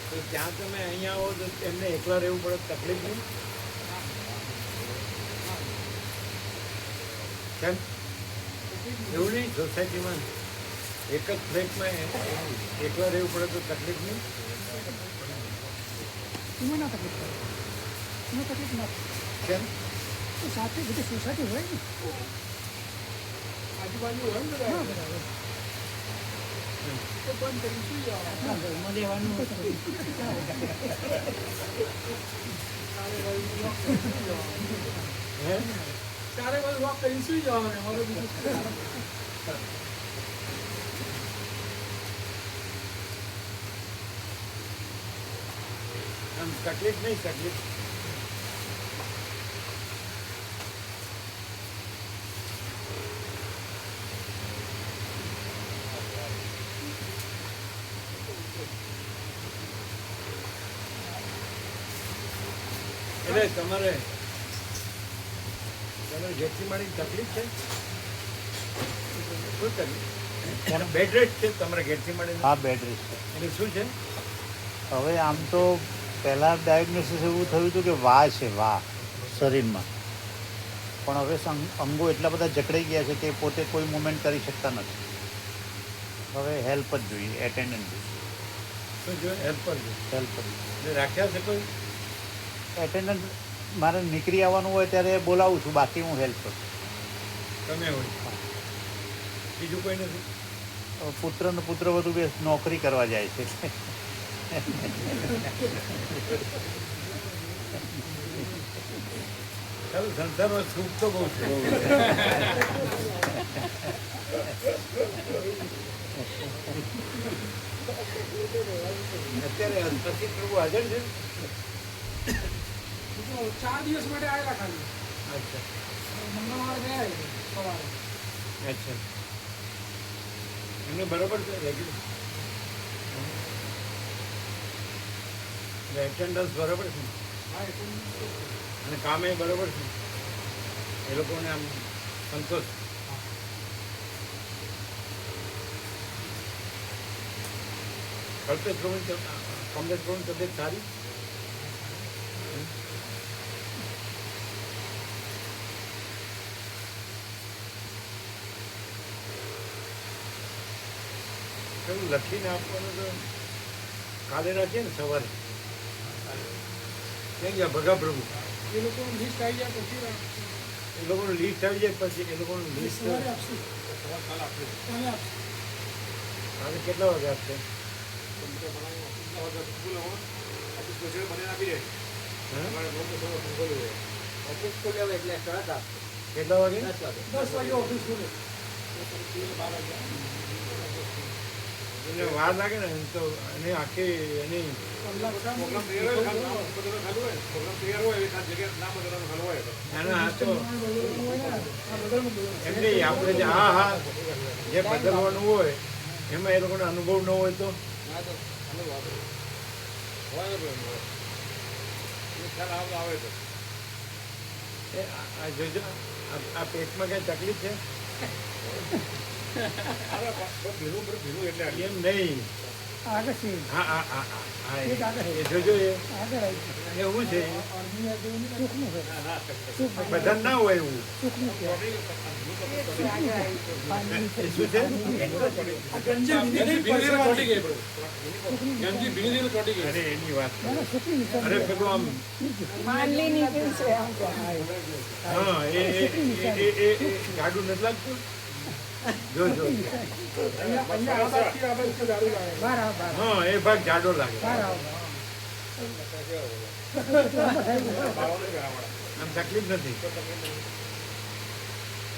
તો ત્યાં તમે અહીંયા આવો તો એમને એકલા રહેવું પડે, તકલીફ નહીં? કેમ એવું નહીં? સોસાયટીમાં એક જ ફ્લેટમાં એકલા રહેવું પડે તો તકલીફ નહીં? એમાં ના તકલીફ પડે, એમાં તકલીફ ના પડે. કેમ? તો સાથે બધી સોસાયટી હોય ને, આજુબાજુ હોય ને બધા. તો બંધ કરી સુઈ જવાનું, ઘરમાં રહેવાનું હોય. હે? ચારે બાજુ વોક કરીને સુઈ જવાનું, અમારે બીજું આમ તકલીફ નહીં, તકલીફ એટલે તમારે જેટલી મારી તકલીફ છે શું તકલીફ? બેડ રેસ્ટ છે તમારા ઘેરથી મળે? હા, બેડ રેસ્ટ છે. એટલે શું છે? હવે આમ તો પહેલાં ડાયગ્નોસિસ એવું થયું હતું કે વા છે, વા શરીરમાં. પણ હવે અંગો એટલા બધા જકડાઈ ગયા છે કે પોતે કોઈ મુવમેન્ટ કરી શકતા નથી. હવે હેલ્પ જ જોઈએ, એટેન્ડન્ટ જોઈએ, શું જોઈએ? હેલ્પર જોઈએ. હેલ્પ જ જોઈએ. એટલે રાખ્યા છે કોઈ? એટેન્ડન્ટ મારે નીકળી આવવાનું હોય ત્યારે બોલાવું છું, બાકી હું હેલ્પ કરું. તમે હોય, બીજું કોઈ નથી? પુત્રનું પુત્રવધુ બે નોકરી કરવા જાય છે. ચાલો, સંસારમાં સુખ તો બહુ છે. અત્યારે પછી પ્રભુ હાજર છે. 4 દિવસ માટે આવેલા ખાલી. અચ્છા મંગળવારે ગયા એ સવારે. અચ્છા, એમને બરોબર છે રેગ્યુલર એટેન્ડન્સ બરોબર છે હા એ તો અને કામે બરોબર છે, એ લોકોને આમ સંતોષ. કલ્પેશ પ્રભુની તબિયત સારી? પેલું લખીને આપવાનું તો કાલે રાખીએ ને સવારે. ક્યાં ગયા ભગા પ્રભુ? એ લોકો લિસ્ટ આવી જાય પછી એ લોકોનું લિસ્ટ આવી જાય પછી એ લોકોનું લિસ્ટ સવારે આપશું. કાલે આપશું. કાલે કેટલા વાગે આપશે? કેટલા વાગે? 10 વાગે ઓફિસ ખુલે. એને વાર લાગે ને એમ તો એને આખી એની એના આ તો એમ નહીં, આપણે જે હા હા જે બદલવાનું હોય એમાં એ લોકોને અનુભવ ન હોય તો આ જોજો, આ પેટમાં કઈ તકલીફ છે? એમ નહીં, આગળ છે. હા હા હા હા એક આગળ એ જોજો એ આગળ આવી એવું છે, સુખનું છે. સુખ બધા ના હોય એવું. સુખનું છે. એ શું છે? અરે એની વાત કરો. અરે પેલું આમ હા એ ગાડું નથી લાગતું. જો જો હા એ ભાગ જાડો લાગે. આમ તકલીફ નથી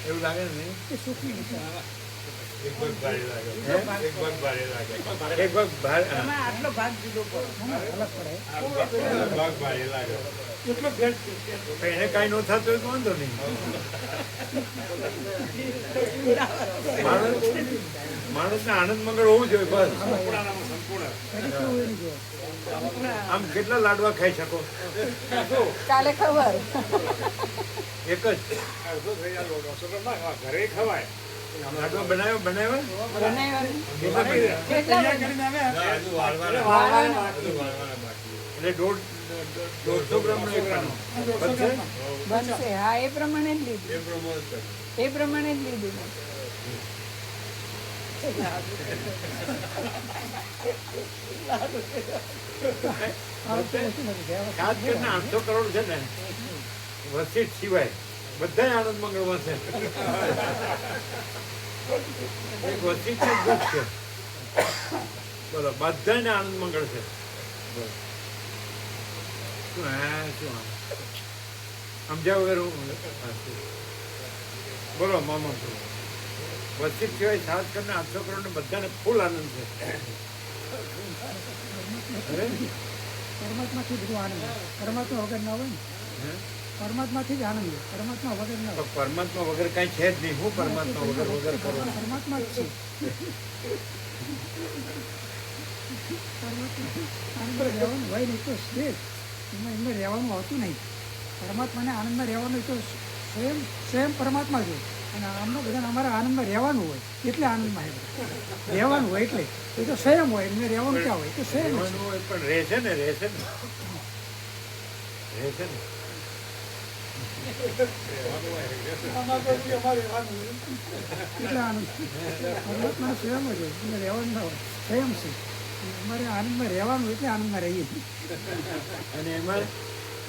એવું લાગે ને નહીં? એક ભાગ ભારે લાગે. એક ભાગ ભારે લાગે. એને કઈ ન થતું હોય તો વાંધો નહીં. માણસને આનંદ મંગળ હોવું જોઈએ બસ. આમ કેટલા લાડવા ખાઈ શકો? કાલે ખબર એક જ ઘરે ખવાય. લાડવા બનાવ્યા કેટલા બન્યા? એટલે 150 ગ્રામ નો એક પાનો બનશે? બનશે. હા, એ પ્રમાણે જ લીધું, એ પ્રમાણે જ લીધું. ખાસ કરીને 800 કરોડ છે ને વસીટ સિવાય બધા આનંદ મંગળ વસે. એક વસીટ છે, દુઃખ છે. બોલો, બધાને આનંદ મંગળ છે. બોલો શું હા શું સમજ્યા વગર બોલો મામા શું વસ્તી સિવાય ખાસ કરીને 800 કરોડ ને બધાને ફૂલ આનંદ છે. પરમાત્માથી બધું આનંદ. પરમાત્મા વગર ના હોય ને. પરમાત્માથી જ આનંદ. પરમાત્મા વગર ના હોય. પરમાત્મા વગર કઈ છે જ નહીં. હું પરમાત્મા વગર કરો? પરમાત્મા જ છે. આનંદ રહેવાનું હોય નહીં તો શ્રેષ્ઠ. એમને રહેવાનું હોતું નહીં. પરમાત્માને આનંદમાં રહેવાનું તો સ્વયં પરમાત્મા છે. અને આમને બધાને અમારા આનંદમાં રહેવાનું હોય એટલે આનંદમાં રહેવાનું હોય એટલે એ તો સ્વયં હોય. એમને રહેવાનું ક્યાં હોય? તો સ્વયં રહેવાનું હોય પણ રહેશે ને આમાં તો બી અમારે રહેવાનું હોય. એટલે આનંદ પરમાત્માનો સ્વયં જ હોય એટલે રહેવાનું ના હોય સ્વયં છે અમારે આનંદમાં રહેવાનું એટલે આનંદમાં રહીએ અને એમાં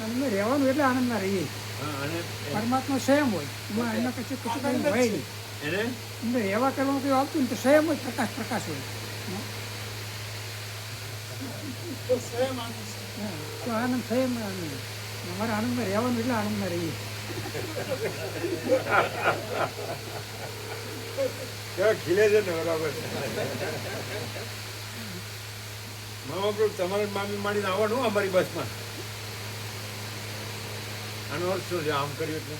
આનંદમાં રહેવાનું એટલે આનંદમાં રહીએ હા, અને પરમાત્મા સ્વયં હોય એમાં એના કશું કશું કંઈ હોય નહીં એને અંદર રહેવા કરવાનું કંઈ આવતું ને તો સ્વયં જ પ્રકાશ હોય હા. તો આનંદ સ્વયં આનંદ અમારે આનંદમાં રહેવાનું એટલે આનંદમાં રહીએ કેવા ખીલે છે ને બરાબર મામા પ્રભુ તમારે મામી માડીને આવવાનું અમારી બસમાં આનો અર્થ શું છે આમ કર્યું એટલે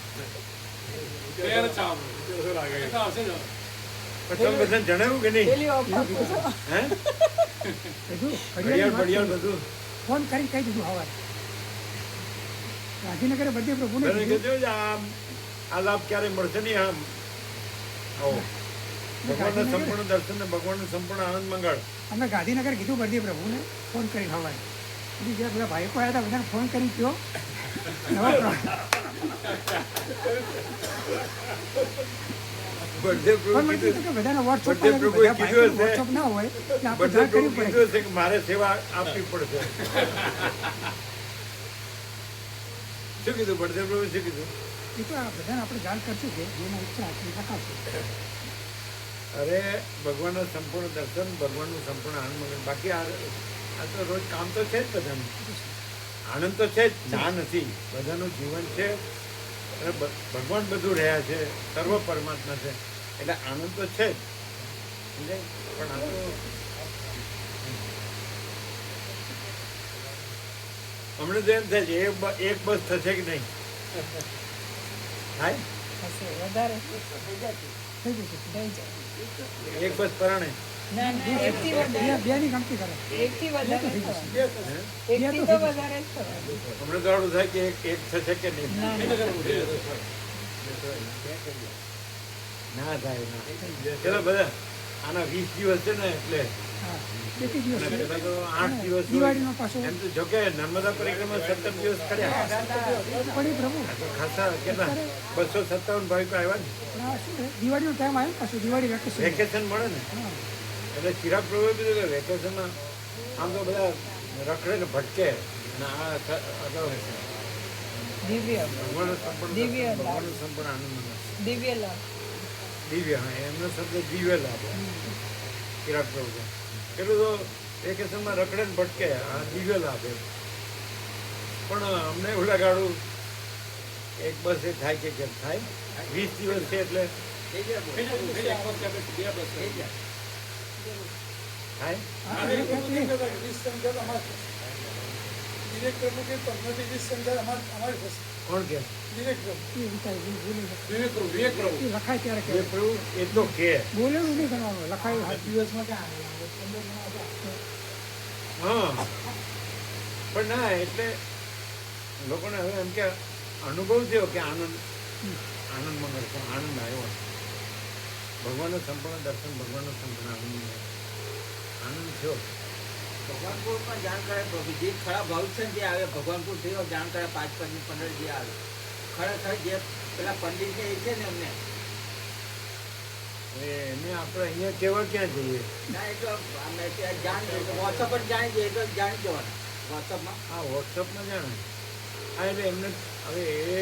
પણ તમે બધાને જણાવ્યું કે નહીં હે કીધું ઘડિયાળ બડિયાળ બધું ફોન કરી કહી દીધું હવારે ગાંધીનગરે બધે પ્રભુને બધાને કીધું કહેજો કે આ લાભ ક્યારે મળશે નહીં આમ આવો ભગવાનના સંપૂર્ણ દર્શન ને ભગવાનનો સંપૂર્ણ આનંદ મંગળ અમે ગાંધીનગર કીધું બધી પ્રભુને ફોન કરીને હવારે બધી જે બધા ભાઈકો આવ્યા હતા બધાને ફોન કરી કહો નવા બળદેવ પ્રભુ પણ મને કીધું કીધું કે બધાના વોટ્સઅપ બધે પ્રભુએ કીધું હશે. વોટ્સઅપ ના હોય એટલે આપણે બધે જાણ પ્રભુ કરવી કીધું પડે હશે કે મારે સેવા આપવી પડશે શું કીધું બળદેવ પ્રભુ શું કીધું એ તો આ બધાને આપણે જાણ કરશું કે જેમાં ઈચ્છા આપણી રખાશે અરે ભગવાનના સંપૂર્ણ દર્શન ભગવાનનું સંપૂર્ણ આનંદ મંગળ બાકી આ તો રોજ કામ તો છે જ બધાનું આનંદ તો છે જ ના નથી બધાનું જીવન છે અને ભગવાન બધું રહ્યા છે સર્વ પરમાત્મા છે એટલે આનંદ તો છે જ સમજાય? પણ આ તો હમણાં તો એમ થાય છે એક બસ થશે કે નહીં થાય થઈ જશે એક બસ પરાણે બેની ગણતી કરે હમણાં તો આવું થાય કે એક થશે કે નહીં ના થાય ના ચલો બધા આના 20 દિવસ છે ને એટલે હા કેટલી દિવસ અને પેલા તો 8 દિવસ હોય. દિવાળીનો પાછો એમ તો જો કે નર્મદા પરિક્રમા 17 દિવસ કર્યા પડી પ્રભુ આ તો ખાસા કેટલા 257 ભાવિકો આવ્યા ને પણ આ શું છે દિવાળીનો ટાઈમ આવ્યો પાછું દિવાળી વેકેશન વેકેશન મળે ને એટલે ચિરાગ પ્રભુએ કીધું કે વેકેશનમાં આમ તો બધા રખડે ને ભટકે અને આ અગાઉ ભગવાનનો સંપૂર્ણ ભગવાનનો સંપૂર્ણ આનંદ મળે. દિવ્ય હા એમનો શબ્દ દિવ્ય લાભ ચિરાગ પ્રભુ પેલું તો વેકેશનમાં રખડે ને ભટકે આ દિવ્ય લાભ એમ પણ અમને એવું લગાડું એક બસ એ થાય કે કેમ થાય 20 દિવસ છે એટલે થાય કોણ કે લખાય ત્યારે એ કે પ્રભુ એ તો કે બોલેલું નહીં કરવાનું લખાયું હાથ દિવસમાં હા પણ ના એટલે લોકોને હવે એમ કે અનુભવ થયો કે આનંદ મંગળ છે આનંદ આવ્યો ભગવાનનું સંપૂર્ણ દર્શન ભગવાનનો સંપૂર્ણ આનંદ મળ્યો. આનંદ થયો ભગવાનપુરમાં જાણ કરે પ્રભુ જે ખરા ભાવ છે ને જે આવે ભગવાનપુર થયો જાણ કરે 5-15 જે આવે ખરેખર જે પેલા પંડિત ને એ છે ને એમને એને આપણે અહીંયા કેવા ક્યાં જઈએ ના એ તો અમે ત્યાં જાણી વોટ્સઅપ પર જાણી જઈએ તો જાણી જવાના વોટ્સઅપમાં આ વોટ્સઅપમાં જાણે આ એટલે એમને હવે એ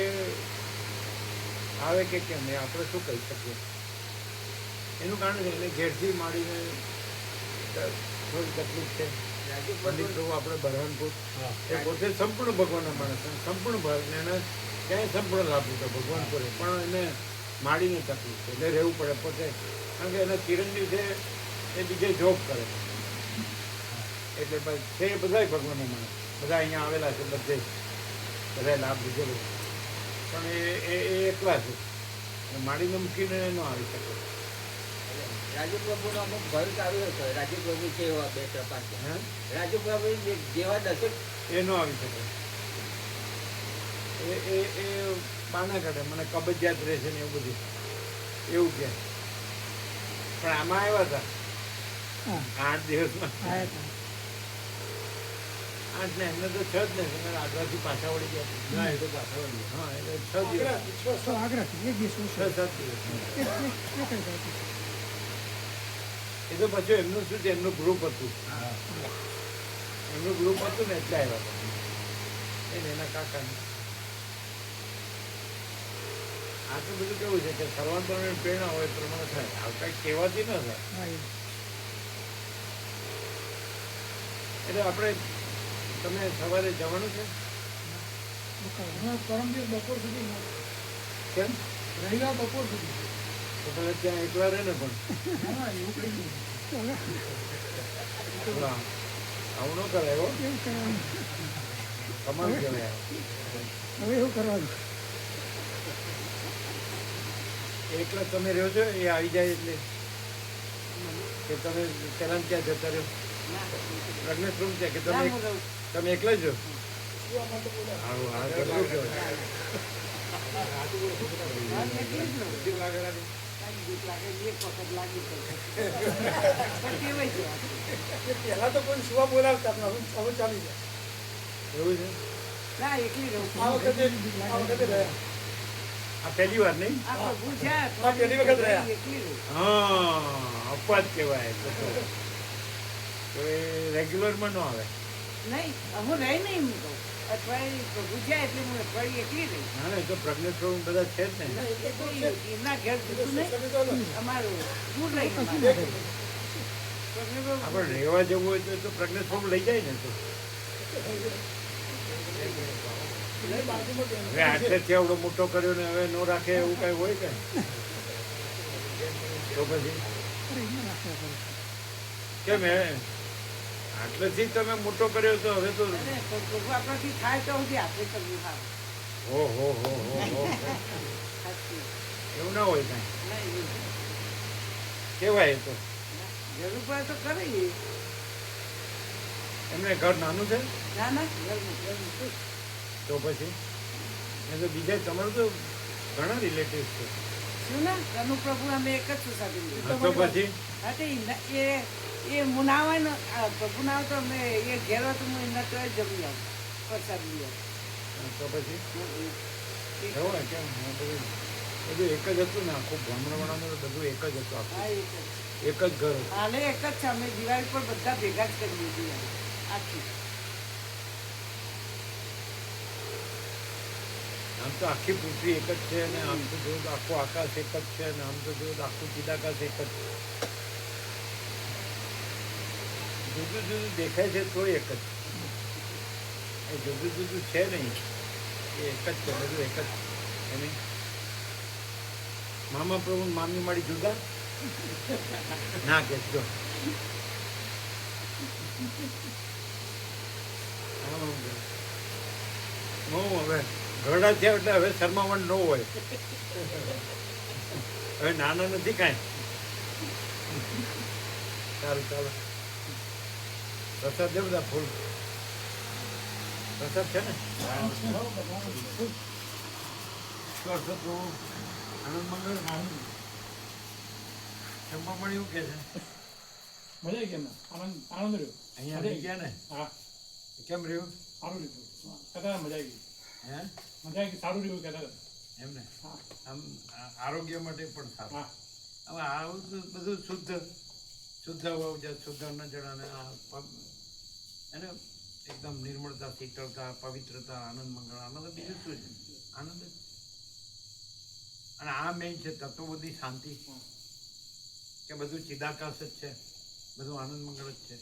આવે કે કેમ એ આપણે શું કહી શકીએ એનું કારણ છે એને ઘેરથી માંડીને થોડી તકલીફ છે રાજુ પંડિત પ્રભુ આપણે બરહાનપુર એ પોતે સંપૂર્ણ ભગવાનના માણસ છે. સંપૂર્ણ ભાવ એને ક્યાંય સંપૂર્ણ લાભ લીધો ભગવાનપુરે પણ એને માડીને તકલીફ છે એટલે રહેવું પડે પોતે કારણ કે એના ચિરંજીવ છે એ બીજે જોબ કરે એટલે બસ છે એ બધાય ભગવાનના માણસ બધા અહીંયા આવેલા છે બધે બધા લાભ લીધેલો પણ એ એકલા છે માડીને મૂકીને ન આવી શકે રાજુ પ્રભુનો અમુક ભવિક આવ્યો હતો રાજુ પ્રભુ છે એવા 2-5 હે રાજુ પ્રભુ જેવા દશક એ ન આવી શકે એ બાના કાઢે મને કબજિયાત રહે છે ને એવું બધું એવું કે પણ આમાં આવ્યા હતા હા 8 દિવસમાં આવ્યા હતા 8 ને એમને તો છ જ ને તમે આગળથી પાછા વળી ગયા હા એટલે 6 દિવસ તો આગ્રાથી એક દિવસ 6-7 દિવસ કઈ જતું એ તો પછી એમનું શું છે એમનું ગ્રુપ હતું એમનું ગ્રુપ હતું ને એટલે આવ્યા હતા એને એના કાકાને આ તો બધું કેવું છે કે સર્વાંતરની પ્રેરણા હોય પ્રમાણે થાય આ કઈ કહેવાથી ન થાય હા એ એટલે આપણે તમે સવારે જવાનું છે પરમ દિવસ બપોર સુધી કેમ રવિવાર બપોર સુધી તો તમે ત્યાં એકલા રહે ને પણ એવું કઈ નહીં હા, આવું ન કરાય હો એવું કરવાનું કમાલ કહેવાય હવે એવું કરવાનું એકલા તમે રહ્યો છો એ આવી જાય એટલે કે તમે પેલા ક્યાં જતા રહ્યો પ્રજ્ઞેશ રૂમ છે કે તમે એકલા જ રહો સારું હા ગરબું કહેવાય પહેલા તો કોઈ સુવા બોલાવતા પણ હવે ચાલી જાય એવું છે આ વખતે રહ્યા આ પહેલી વાર નહીં પહેલી વખત રહ્યા હા અપવાદ કહેવાય તો તો એ રેગ્યુલરમાં ન આવે નહીં હું રહી નહીં હું કહું અઠવાડિયે પ્રભુ જાય એટલે હું અઠવાડિયે એકલી રહી ના ના એ તો પ્રજ્ઞેશ રૂમ બધા છે જ ને એમના ઘેર જતું નહીં અમારું દૂર રહી આપણે રહેવા જવું હોય તો એ તો પ્રજ્ઞેશ રૂમ લઈ જાય ને તો હવે આટલેથી આવડો મોટો કર્યો ને હવે નો રાખે એવું કઈ હોય કે તો પછી કેમ હે આટલેથી તમે મોટો કર્યો તો હવે તો પ્રભુ આપણાથી થાય તો સુધી આપણે કરવું સારું હો હો હો હો હો સાચી એવું ના હોય કઈ નહીં કેવાય એ તો જરૂર પડે તો કરીએ એમને ઘર નાનું છે ના ના ઘરનું તો પછી એ તો બીજા તમારું તો ઘણા રિલેટિવ છે શું ના ઘરનું પ્રભુ અમે એક જ સોસાયટી હા, તો પછી હા તો એ મુનાવે ને પ્રભુ ના આવે તો અમે એ ઘેર હોય તો હું એમના તો જમી આવું પ્રસાદ લઈ આવું હા, તો પછી એવું ને કેમ હા, બધું એક જ હતું ને આખું ભ્રમણવાળાનું તો બધું એક જ હતું હા આખું એક જ એક જ ઘર હતું હાલે એક જ છે અમે દિવાળી પર બધા ભેગા જ કરી દીધી આખી આમ તો આખી પૃથ્વી એક જ છે અને આમ તો જોયું તો આખું આકાશ એક જ છે અને આમ તો જોયું તો આખું ચિદાકાશ એક જ છે જુદું જુદું દેખાય છે તો એક જ એ જુદું જુદું છે નહીં એ એક જ છે બધું એક જ એની મામા પ્રભુ ને મામી મારી જુદા ના કે જો હું હવે ઘરડા થયા એટલે હવે શરમાવણ ન હોય હવે નાના નથી કાંઈ સારું ચાલો પ્રસાદ દે બધા ફૂલ પ્રસાદ છે ને આનંદ મંગળ જમવા પણ એવું કે છે મજા આવી ગઈ આનંદ આનંદ રહ્યો અહીંયા રહી ગયા ને હા કેમ રહ્યું સારું રહ્યું કહેતા મજા આવી ગઈ હે મજા આવી ગઈ સારું રહ્યું કહેતા એમને હા આમ આરોગ્ય માટે પણ સારું હા હવે આવું તો બધું શુદ્ધ શુદ્ધ હોવું શુદ્ધ ન જણાને એને એકદમ નિર્મળતા શીતળતા પવિત્રતા આનંદ મંગળ આનંદ બીજું શું છે આનંદ જ. અને આ મેઇન છે તત્વ બધી શાંતિ કે બધું ચિદાકાશ જ છે બધું આનંદ મંગળ જ છે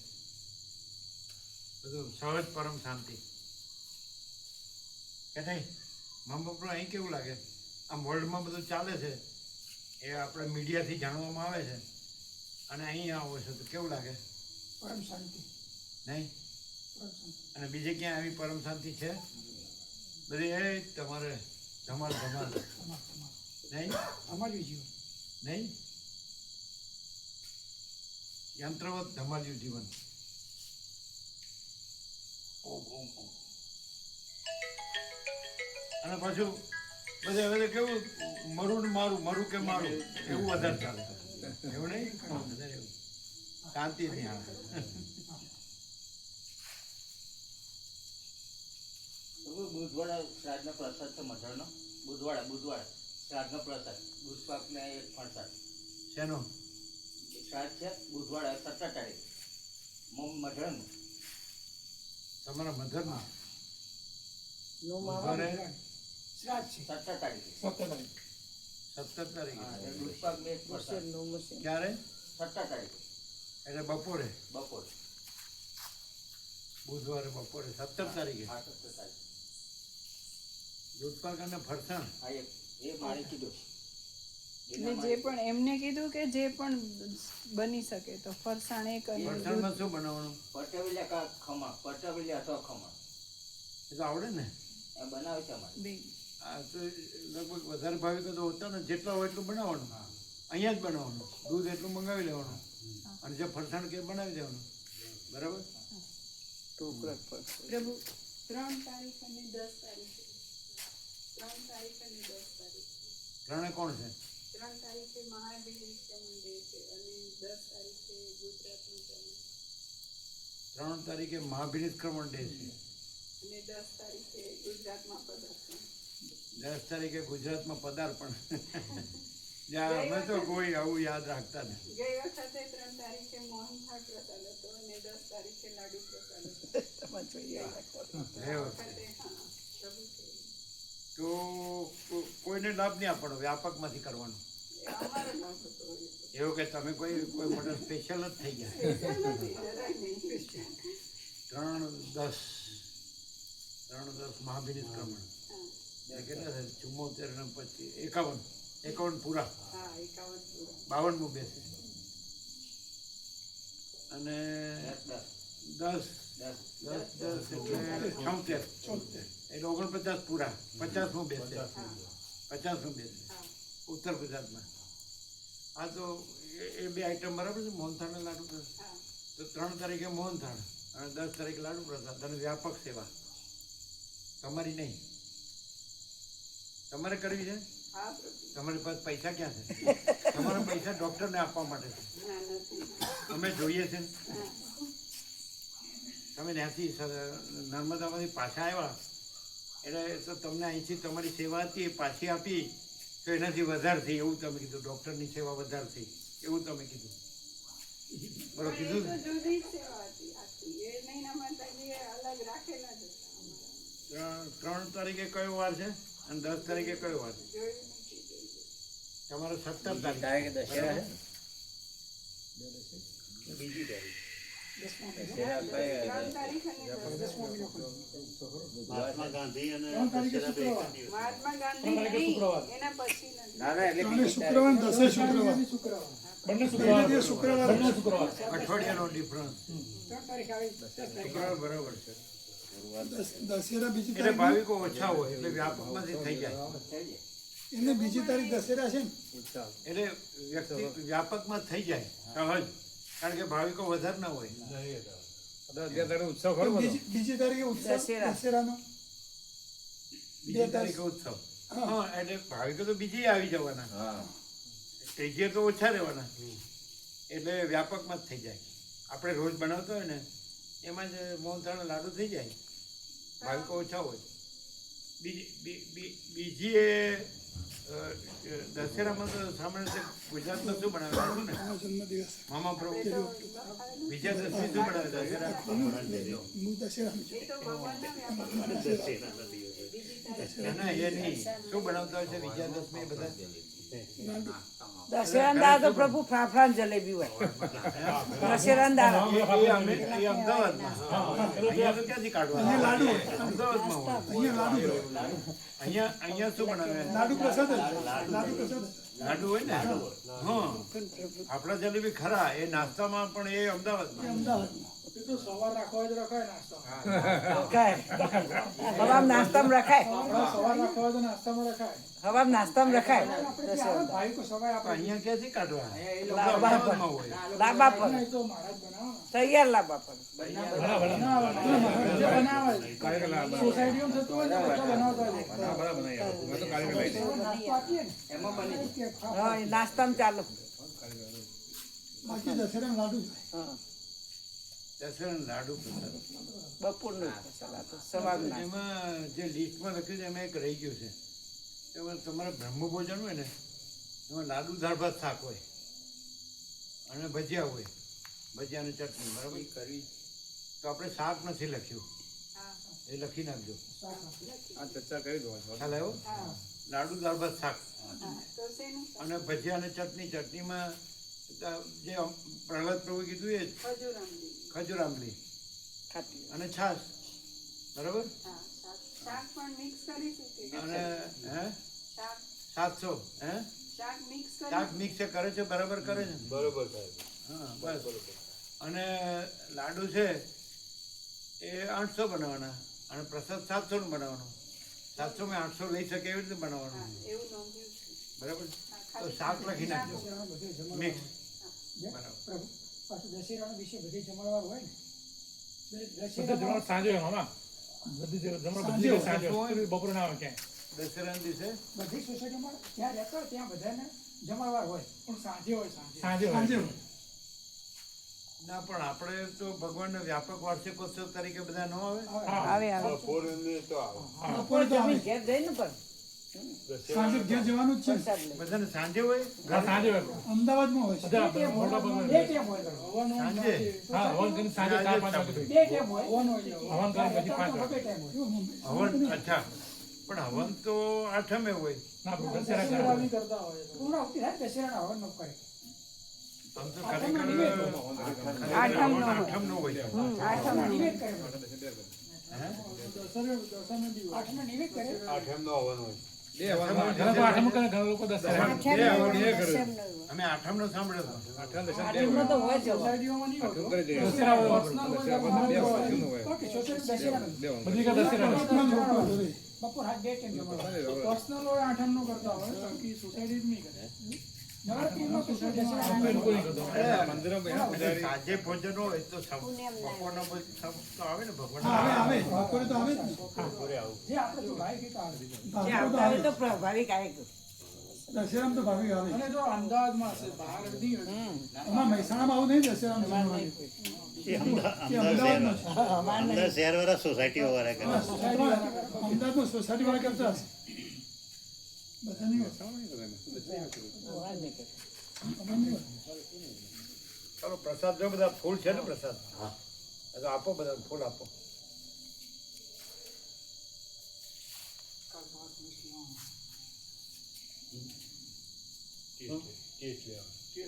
બધું સહજ પરમ શાંતિ કે નહીં મા બાપનું અહીં કેવું લાગે આમ વર્લ્ડમાં બધું ચાલે છે એ આપણે મીડિયાથી જાણવામાં આવે છે અને અહીં આવો છો તો કેવું લાગે પરમ શાંતિ નહીં પરમ શાંતિ અને બીજે ક્યાં આવી પરમ શાંતિ છે બધી એ તમારે ધમાલ ધમાલ નહીં અમારું જીવન નહીં યંત્રવત ધમાલ્યું જીવન અને પાછું બધે હવે તો કેવું મરું ને મારું મરું કે મારું એવું વધારે ચાલે એવું નહીં વધારે એવું શાંતિ નહીં આવે દૂધવાળા શ્રાદ્ધનો પ્રસાદ છે મઠરનો બુધવારે શ્રાદ્ધનો પ્રસાદ દૂધપાક ને એક ફરસાદ શેનો શ્રાદ્ધ છે બુધવારે 17 તારીખ મધરનું તમારા મધરમાં નો બુધવારે શ્રાદ્ધ છે 17 તારીખે 17 તારીખ 17 તારીખે હા, એટલે દૂધપાક ને એક ફરસાદ ક્યારે 17 તારીખે એટલે બપોરે બપોરે બુધવારે બપોરે 17 તારીખે હા 17 તારીખે દૂધપાક અને ફરસાણ હા એ મારે કીધું એટલે જે પણ એમને કીધું કે જે પણ બની શકે તો ફરસાણ એક અને ફરસાણમાં શું બનાવવાનું પટવેલિયા કા ખમણ પટવેલિયા અથવા ખમણ એ તો આવડે ને એ બનાવે છે અમારે બે આ તો લગભગ વધારે ભાવિકો તો હોતા ને જેટલા હોય એટલું બનાવવાનું અહીંયા જ બનાવવાનું દૂધ એટલું મંગાવી લેવાનું અને જે ફરસાણ કે બનાવી દેવાનું બરાબર પ્રભુ 3 તારીખ અને 10 તારીખે 3 તારીખ અને 10 તારીખ ત્રણે કોણ છે 3 તારીખે મહાબીર નિષ્ક્રમણ ડે છે અને 10 તારીખે ગુજરાતનો જન્મ 3 તારીખે મહાભિનિષ્ક્રમણ ડે છે અને 10 તારીખે ગુજરાતમાં પદાર્પણ 10 તારીખે ગુજરાતમાં પદાર્પણ જ્યાં અમે તો કોઈ આવું યાદ રાખતા નથી ગઈ વખતે 3 તારીખે મોહનથાળ પ્રસાદ હતો અને 10 તારીખે લાડુ પ્રસાદ હતો એ વખતે. હા પ્રભુ છે તો કોઈને લાભ નહીં આપવાનો વ્યાપકમાંથી કરવાનું એ અમારો લાભ હતો એવું કે તમે કોઈ મોટા સ્પેશિયલ જ થઈ ગયા જરાય નહીં. 3-10 મહાભિનિષ્ક્રમણ હા એ કેટલા થાય 74 ને પછી 51 પૂરા હા 51 પૂરા 52 બેસે અને 10 એટલે 76 એટલે 49 પૂરા 50 બેસે 50 બેસે હા ઉત્તર ગુજરાતમાં આ તો એ બે આઈટમ બરાબર છે મોહનથાળ અને લાડુ પ્રસાદ હા તો 3 તારીખે મોહનથાળ અને 10 તારીખે લાડુ પ્રસાદ અને વ્યાપક સેવા તમારી નહીં તમારે કરવી છે હા પ્રભુ તમારી પાસે પૈસા ક્યાં છે તમારા પૈસા ડૉક્ટરને આપવા માટે છે ના નથી અમે જોઈએ છે ને હા તમે ત્યાંથી નર્મદામાંથી પાછા આવ્યા એટલે તો તમને અહીંથી તમારી સેવા હતી એ પાછી આપી તો એનાથી વધારે થઈ એવું તમે કીધું ડૉક્ટરની સેવા વધારે થઈ એવું તમે કીધું બરોબર કીધું તો ને? જુદી જ સેવા હતી આખી એ નહીં માતાજીએ અલગ રાખેલા જ હતા અમારા 3 તારીખે કયો વાર છે અને 10 તારીખે કયો વાર છે જોયું નથી જોયું તમારો 17 તારીખે દશેરા બરાબર? બીજી તારીખ 3 તારીખ અને 10 મહાત્મા ગાંધી અને 3 તારીખે દશેરા બે એક શુક્રવાર. જ દિવસ. મહાત્મા ગાંધી ત્રણ તારીખે નહીં, શુક્રવાર. એના પછી નથી ના એટલે ત્રણે શુક્રવાર ને 10 શુક્રવાર શુક્રવાર બંને પહેલે શુક્રવાર દિવસ શુક્રવાર બંને શુક્રવાર અઠવાડિયાનો ડિફરન્સ 3 તારીખ આવી 10 તારીખ શુક્રવાર બરાબર છે દશેરા બીજી એટલે તારીખ ભાવિકો ઓછા હોય એટલે વ્યાપકમાંથી થઈ જાય એને બીજી તારીખ દશેરા છે ને એટલે વ્યક્તિ વ્યાપકમાં થઈ જાય સહજ કારણ કે ભાવિકો વધારે ના હોય તો બીજી તારીખે ઉત્સવ દશેરા. દશેરાનો બીજી તારીખે ઉત્સવ હા એટલે ભાવિકો તો બીજી આવી જવાના ત્રીજે તો ઓછા રહેવાના એટલે વ્યાપકમાં જ થઈ જાય આપણે રોજ બનાવતા હોય ને એમાં જ મોહનથાળ લાડુ થઈ જાય ભાવિકો ઓછા હોય બીજી એ દશેરામાં તો સામાન્ય રીતે ગુજરાતમાં શું બનાવે લાડુ ને મારો જન્મદિવસ મામા પ્રભુ વિજયાદશમી શું બનાવે દશેરા હું દશેરામાં છું. એ તો ભગવાનના વ્યાપક ના એ નહીં શું બનાવતા હોય છે વિજયાદશમી એ બધા લાડુ. દશેરાના દાડા તો પ્રભુ ફાફડા ને જલેબી હોય દશેરાના દાડા એ અમદાવાદમાં અહીંયા તો ક્યાંથી કાઢવા અમદાવાદમાં હોય અહીંયા લાડુ અહીંયા શું બનાવે લાડુ પ્રસાદ જ. લાડુ પ્રસાદ જ. લાડુ હોય ને હા આપણા જલેબી ખરા એ નાસ્તામાં પણ એ અમદાવાદમાં અમદાવાદમાં એ તો સવાર રાખવા હોય તો રખાય નાસ્તો રખાય હવામાં નાસ્તામાં રખાય સવાર રાખવા હોય તો નાસ્તામાં રખાય હવામાં નાસ્તામાં રખાય ભાવિકો સવાય તો આપે અહીંયા ક્યાંથી કાઢવા લાંબા અમદાવાદમાં હોય લાંબા પર એ તો મહારાજ બનાવો તૈયાર લાંબા પર જે બનાવે સોસાયટીમાં થતું હોય ને બધા બનાવતા હોય નાસ્તો આપીએ ને એમાં બને કે હા એ નાસ્તામાં ચાલુ બાકી દશેરામાં લાડુ જ હોય. હા દશેરા લાડુ પ્રસાદ બપોરનું સવારના એમાં જે લિસ્ટમાં લખ્યું છે એમાં એક રહી ગયું છે એમાં તમારે બ્રહ્મભોજન હોય ને એમાં લાડુ દાળ ભાત શાક હોય અને ભજીયા હોય, ભજીયા અને ચટણી, બરાબર. કરવી તો આપણે શાક નથી લખ્યું, એ લખી નાખજો. આ ચર્ચા કરી દો ખ્યાલ આવ્યો? લાડુ દાળ ભાત શાક અને ભજીયા અને ચટણી. ચટણીમાં જે પ્રહલાદ પ્રભુ કીધું એ જ, ખજૂર આંબલી અને છાશ, બરાબર. અને હે 700 હે શાક મિક્સ કરે છે, બરાબર કરે છે. બરોબર સાહેબ. હા બસ. અને લાડુ છે એ 800 બનાવવાના અને પ્રસાદ 700 નો બનાવવાનો. 700 માં 800 લઈ શકે એવી રીતે બનાવવાનું, બરાબર. તો શાક લખી નાખજો મિક્સ, બરાબર. પ્રભુ પાછું દશેરાના દિવસે બધી જમણવાર હોય ને જમણ સાંજે હોય મામા. બધી જમણ બધી સાંજે હોય. બપોરે ના આવે ક્યાંય. દશેરાના દિવસે બધી સોસાયટીમાં ત્યાં રહેતા હોય ત્યાં બધાને જમણવાર હોય. પણ સાંજે હોય સાંજે હોય. ના, પણ આપણે તો ભગવાનના વ્યાપક વાર્ષિકોત્સવ તરીકે બધા ન આવે. બપોરે ને તો આવે. બપોરે તો આવે. ઘેર જઈને પણ સાંજે ઘેર જવાનું જ છે. પ્રસાદ લઈ. બધાને સાંજે હોય. હા, સાંજે હોય. અમદાવાદમાં હોય છે. બધા મોટા બે ભાગના ટેમ હોય ઘરે. સાંજે હા, હવન કરીને સાંજે 4-5 વાગે બે થઈ. ટેમ હોય. હવન કરીને પછી 5 વાગે. બે ટેમ હોય. હવન, અચ્છા. પણ હવન તો આઠમે હોય. ના, દશેરા કરે. પૂર્ણાહુતિ થાય દશેરાના હવન નો કરે. આમ તો આઠમનો ખરેખર નિવેદ હોય. આઠમનો હોય. આઠમનો નિવેદ કરે. હે? આઠમનો નિવેદ કરે. આઠમનો હવન હોય. ઘણા લોકો આઠમ કરે, ઘણા લોકો દશેરા કરે. અમે આઠમનો સાંભળ્યો હતો. આઠમનો તો હોય જ હવે. સોસાયટીઓમાં નહીં હોતું. દશેરા હોય. ઓકે, સોસાયટી દશેરાનો. બધી જગ્યાએ દશેરા હોય. બપોર હાથ બે ટાઈમ જમવાનું. પર્સનલ હોય આઠમનો કરતા હોય, બાકી સોસાયટી નહીં કરે. નવરાત્રિમાં સોસાયટી બિલકુલ નહીં કરતો. સાંજે ભોજન હોય તો બપોરનો ભોજન તો આવે ને ભગવાન. આવે બપોરે તો આવે જ ને. જે આપણે તો ભાઈ કીધા આવે. જે આવતા હોય તો પ્રભાવિક આવે કે. દશેરામાં તો ભાવી આવે. અને જો અમદાવાદમાં હશે, બહાર નથી હોય. અમારા મહેસાણામાં આવું નહીં દશેરામાં. અમદાવાદમાં છે. અંદર શહેરવાળા સોસાયટીઓ વાળા કરે. અમદાવાદમાં સોસાયટી વાળા કરતા હશે. બધા નહીં હોય. ચાલો પ્રસાદ જો બધા ફૂલ છે ને પ્રસાદ. હા, તો આપો બધા ફૂલ આપો.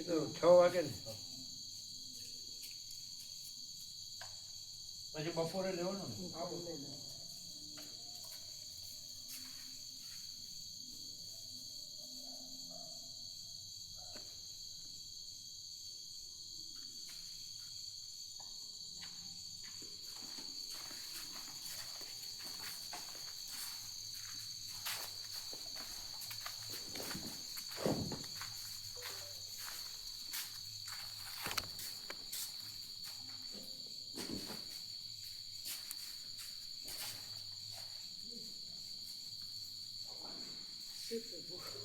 તો 6 વાગે ને પછી બપોરે લેવાનું ને. શિવ પ્રભુ.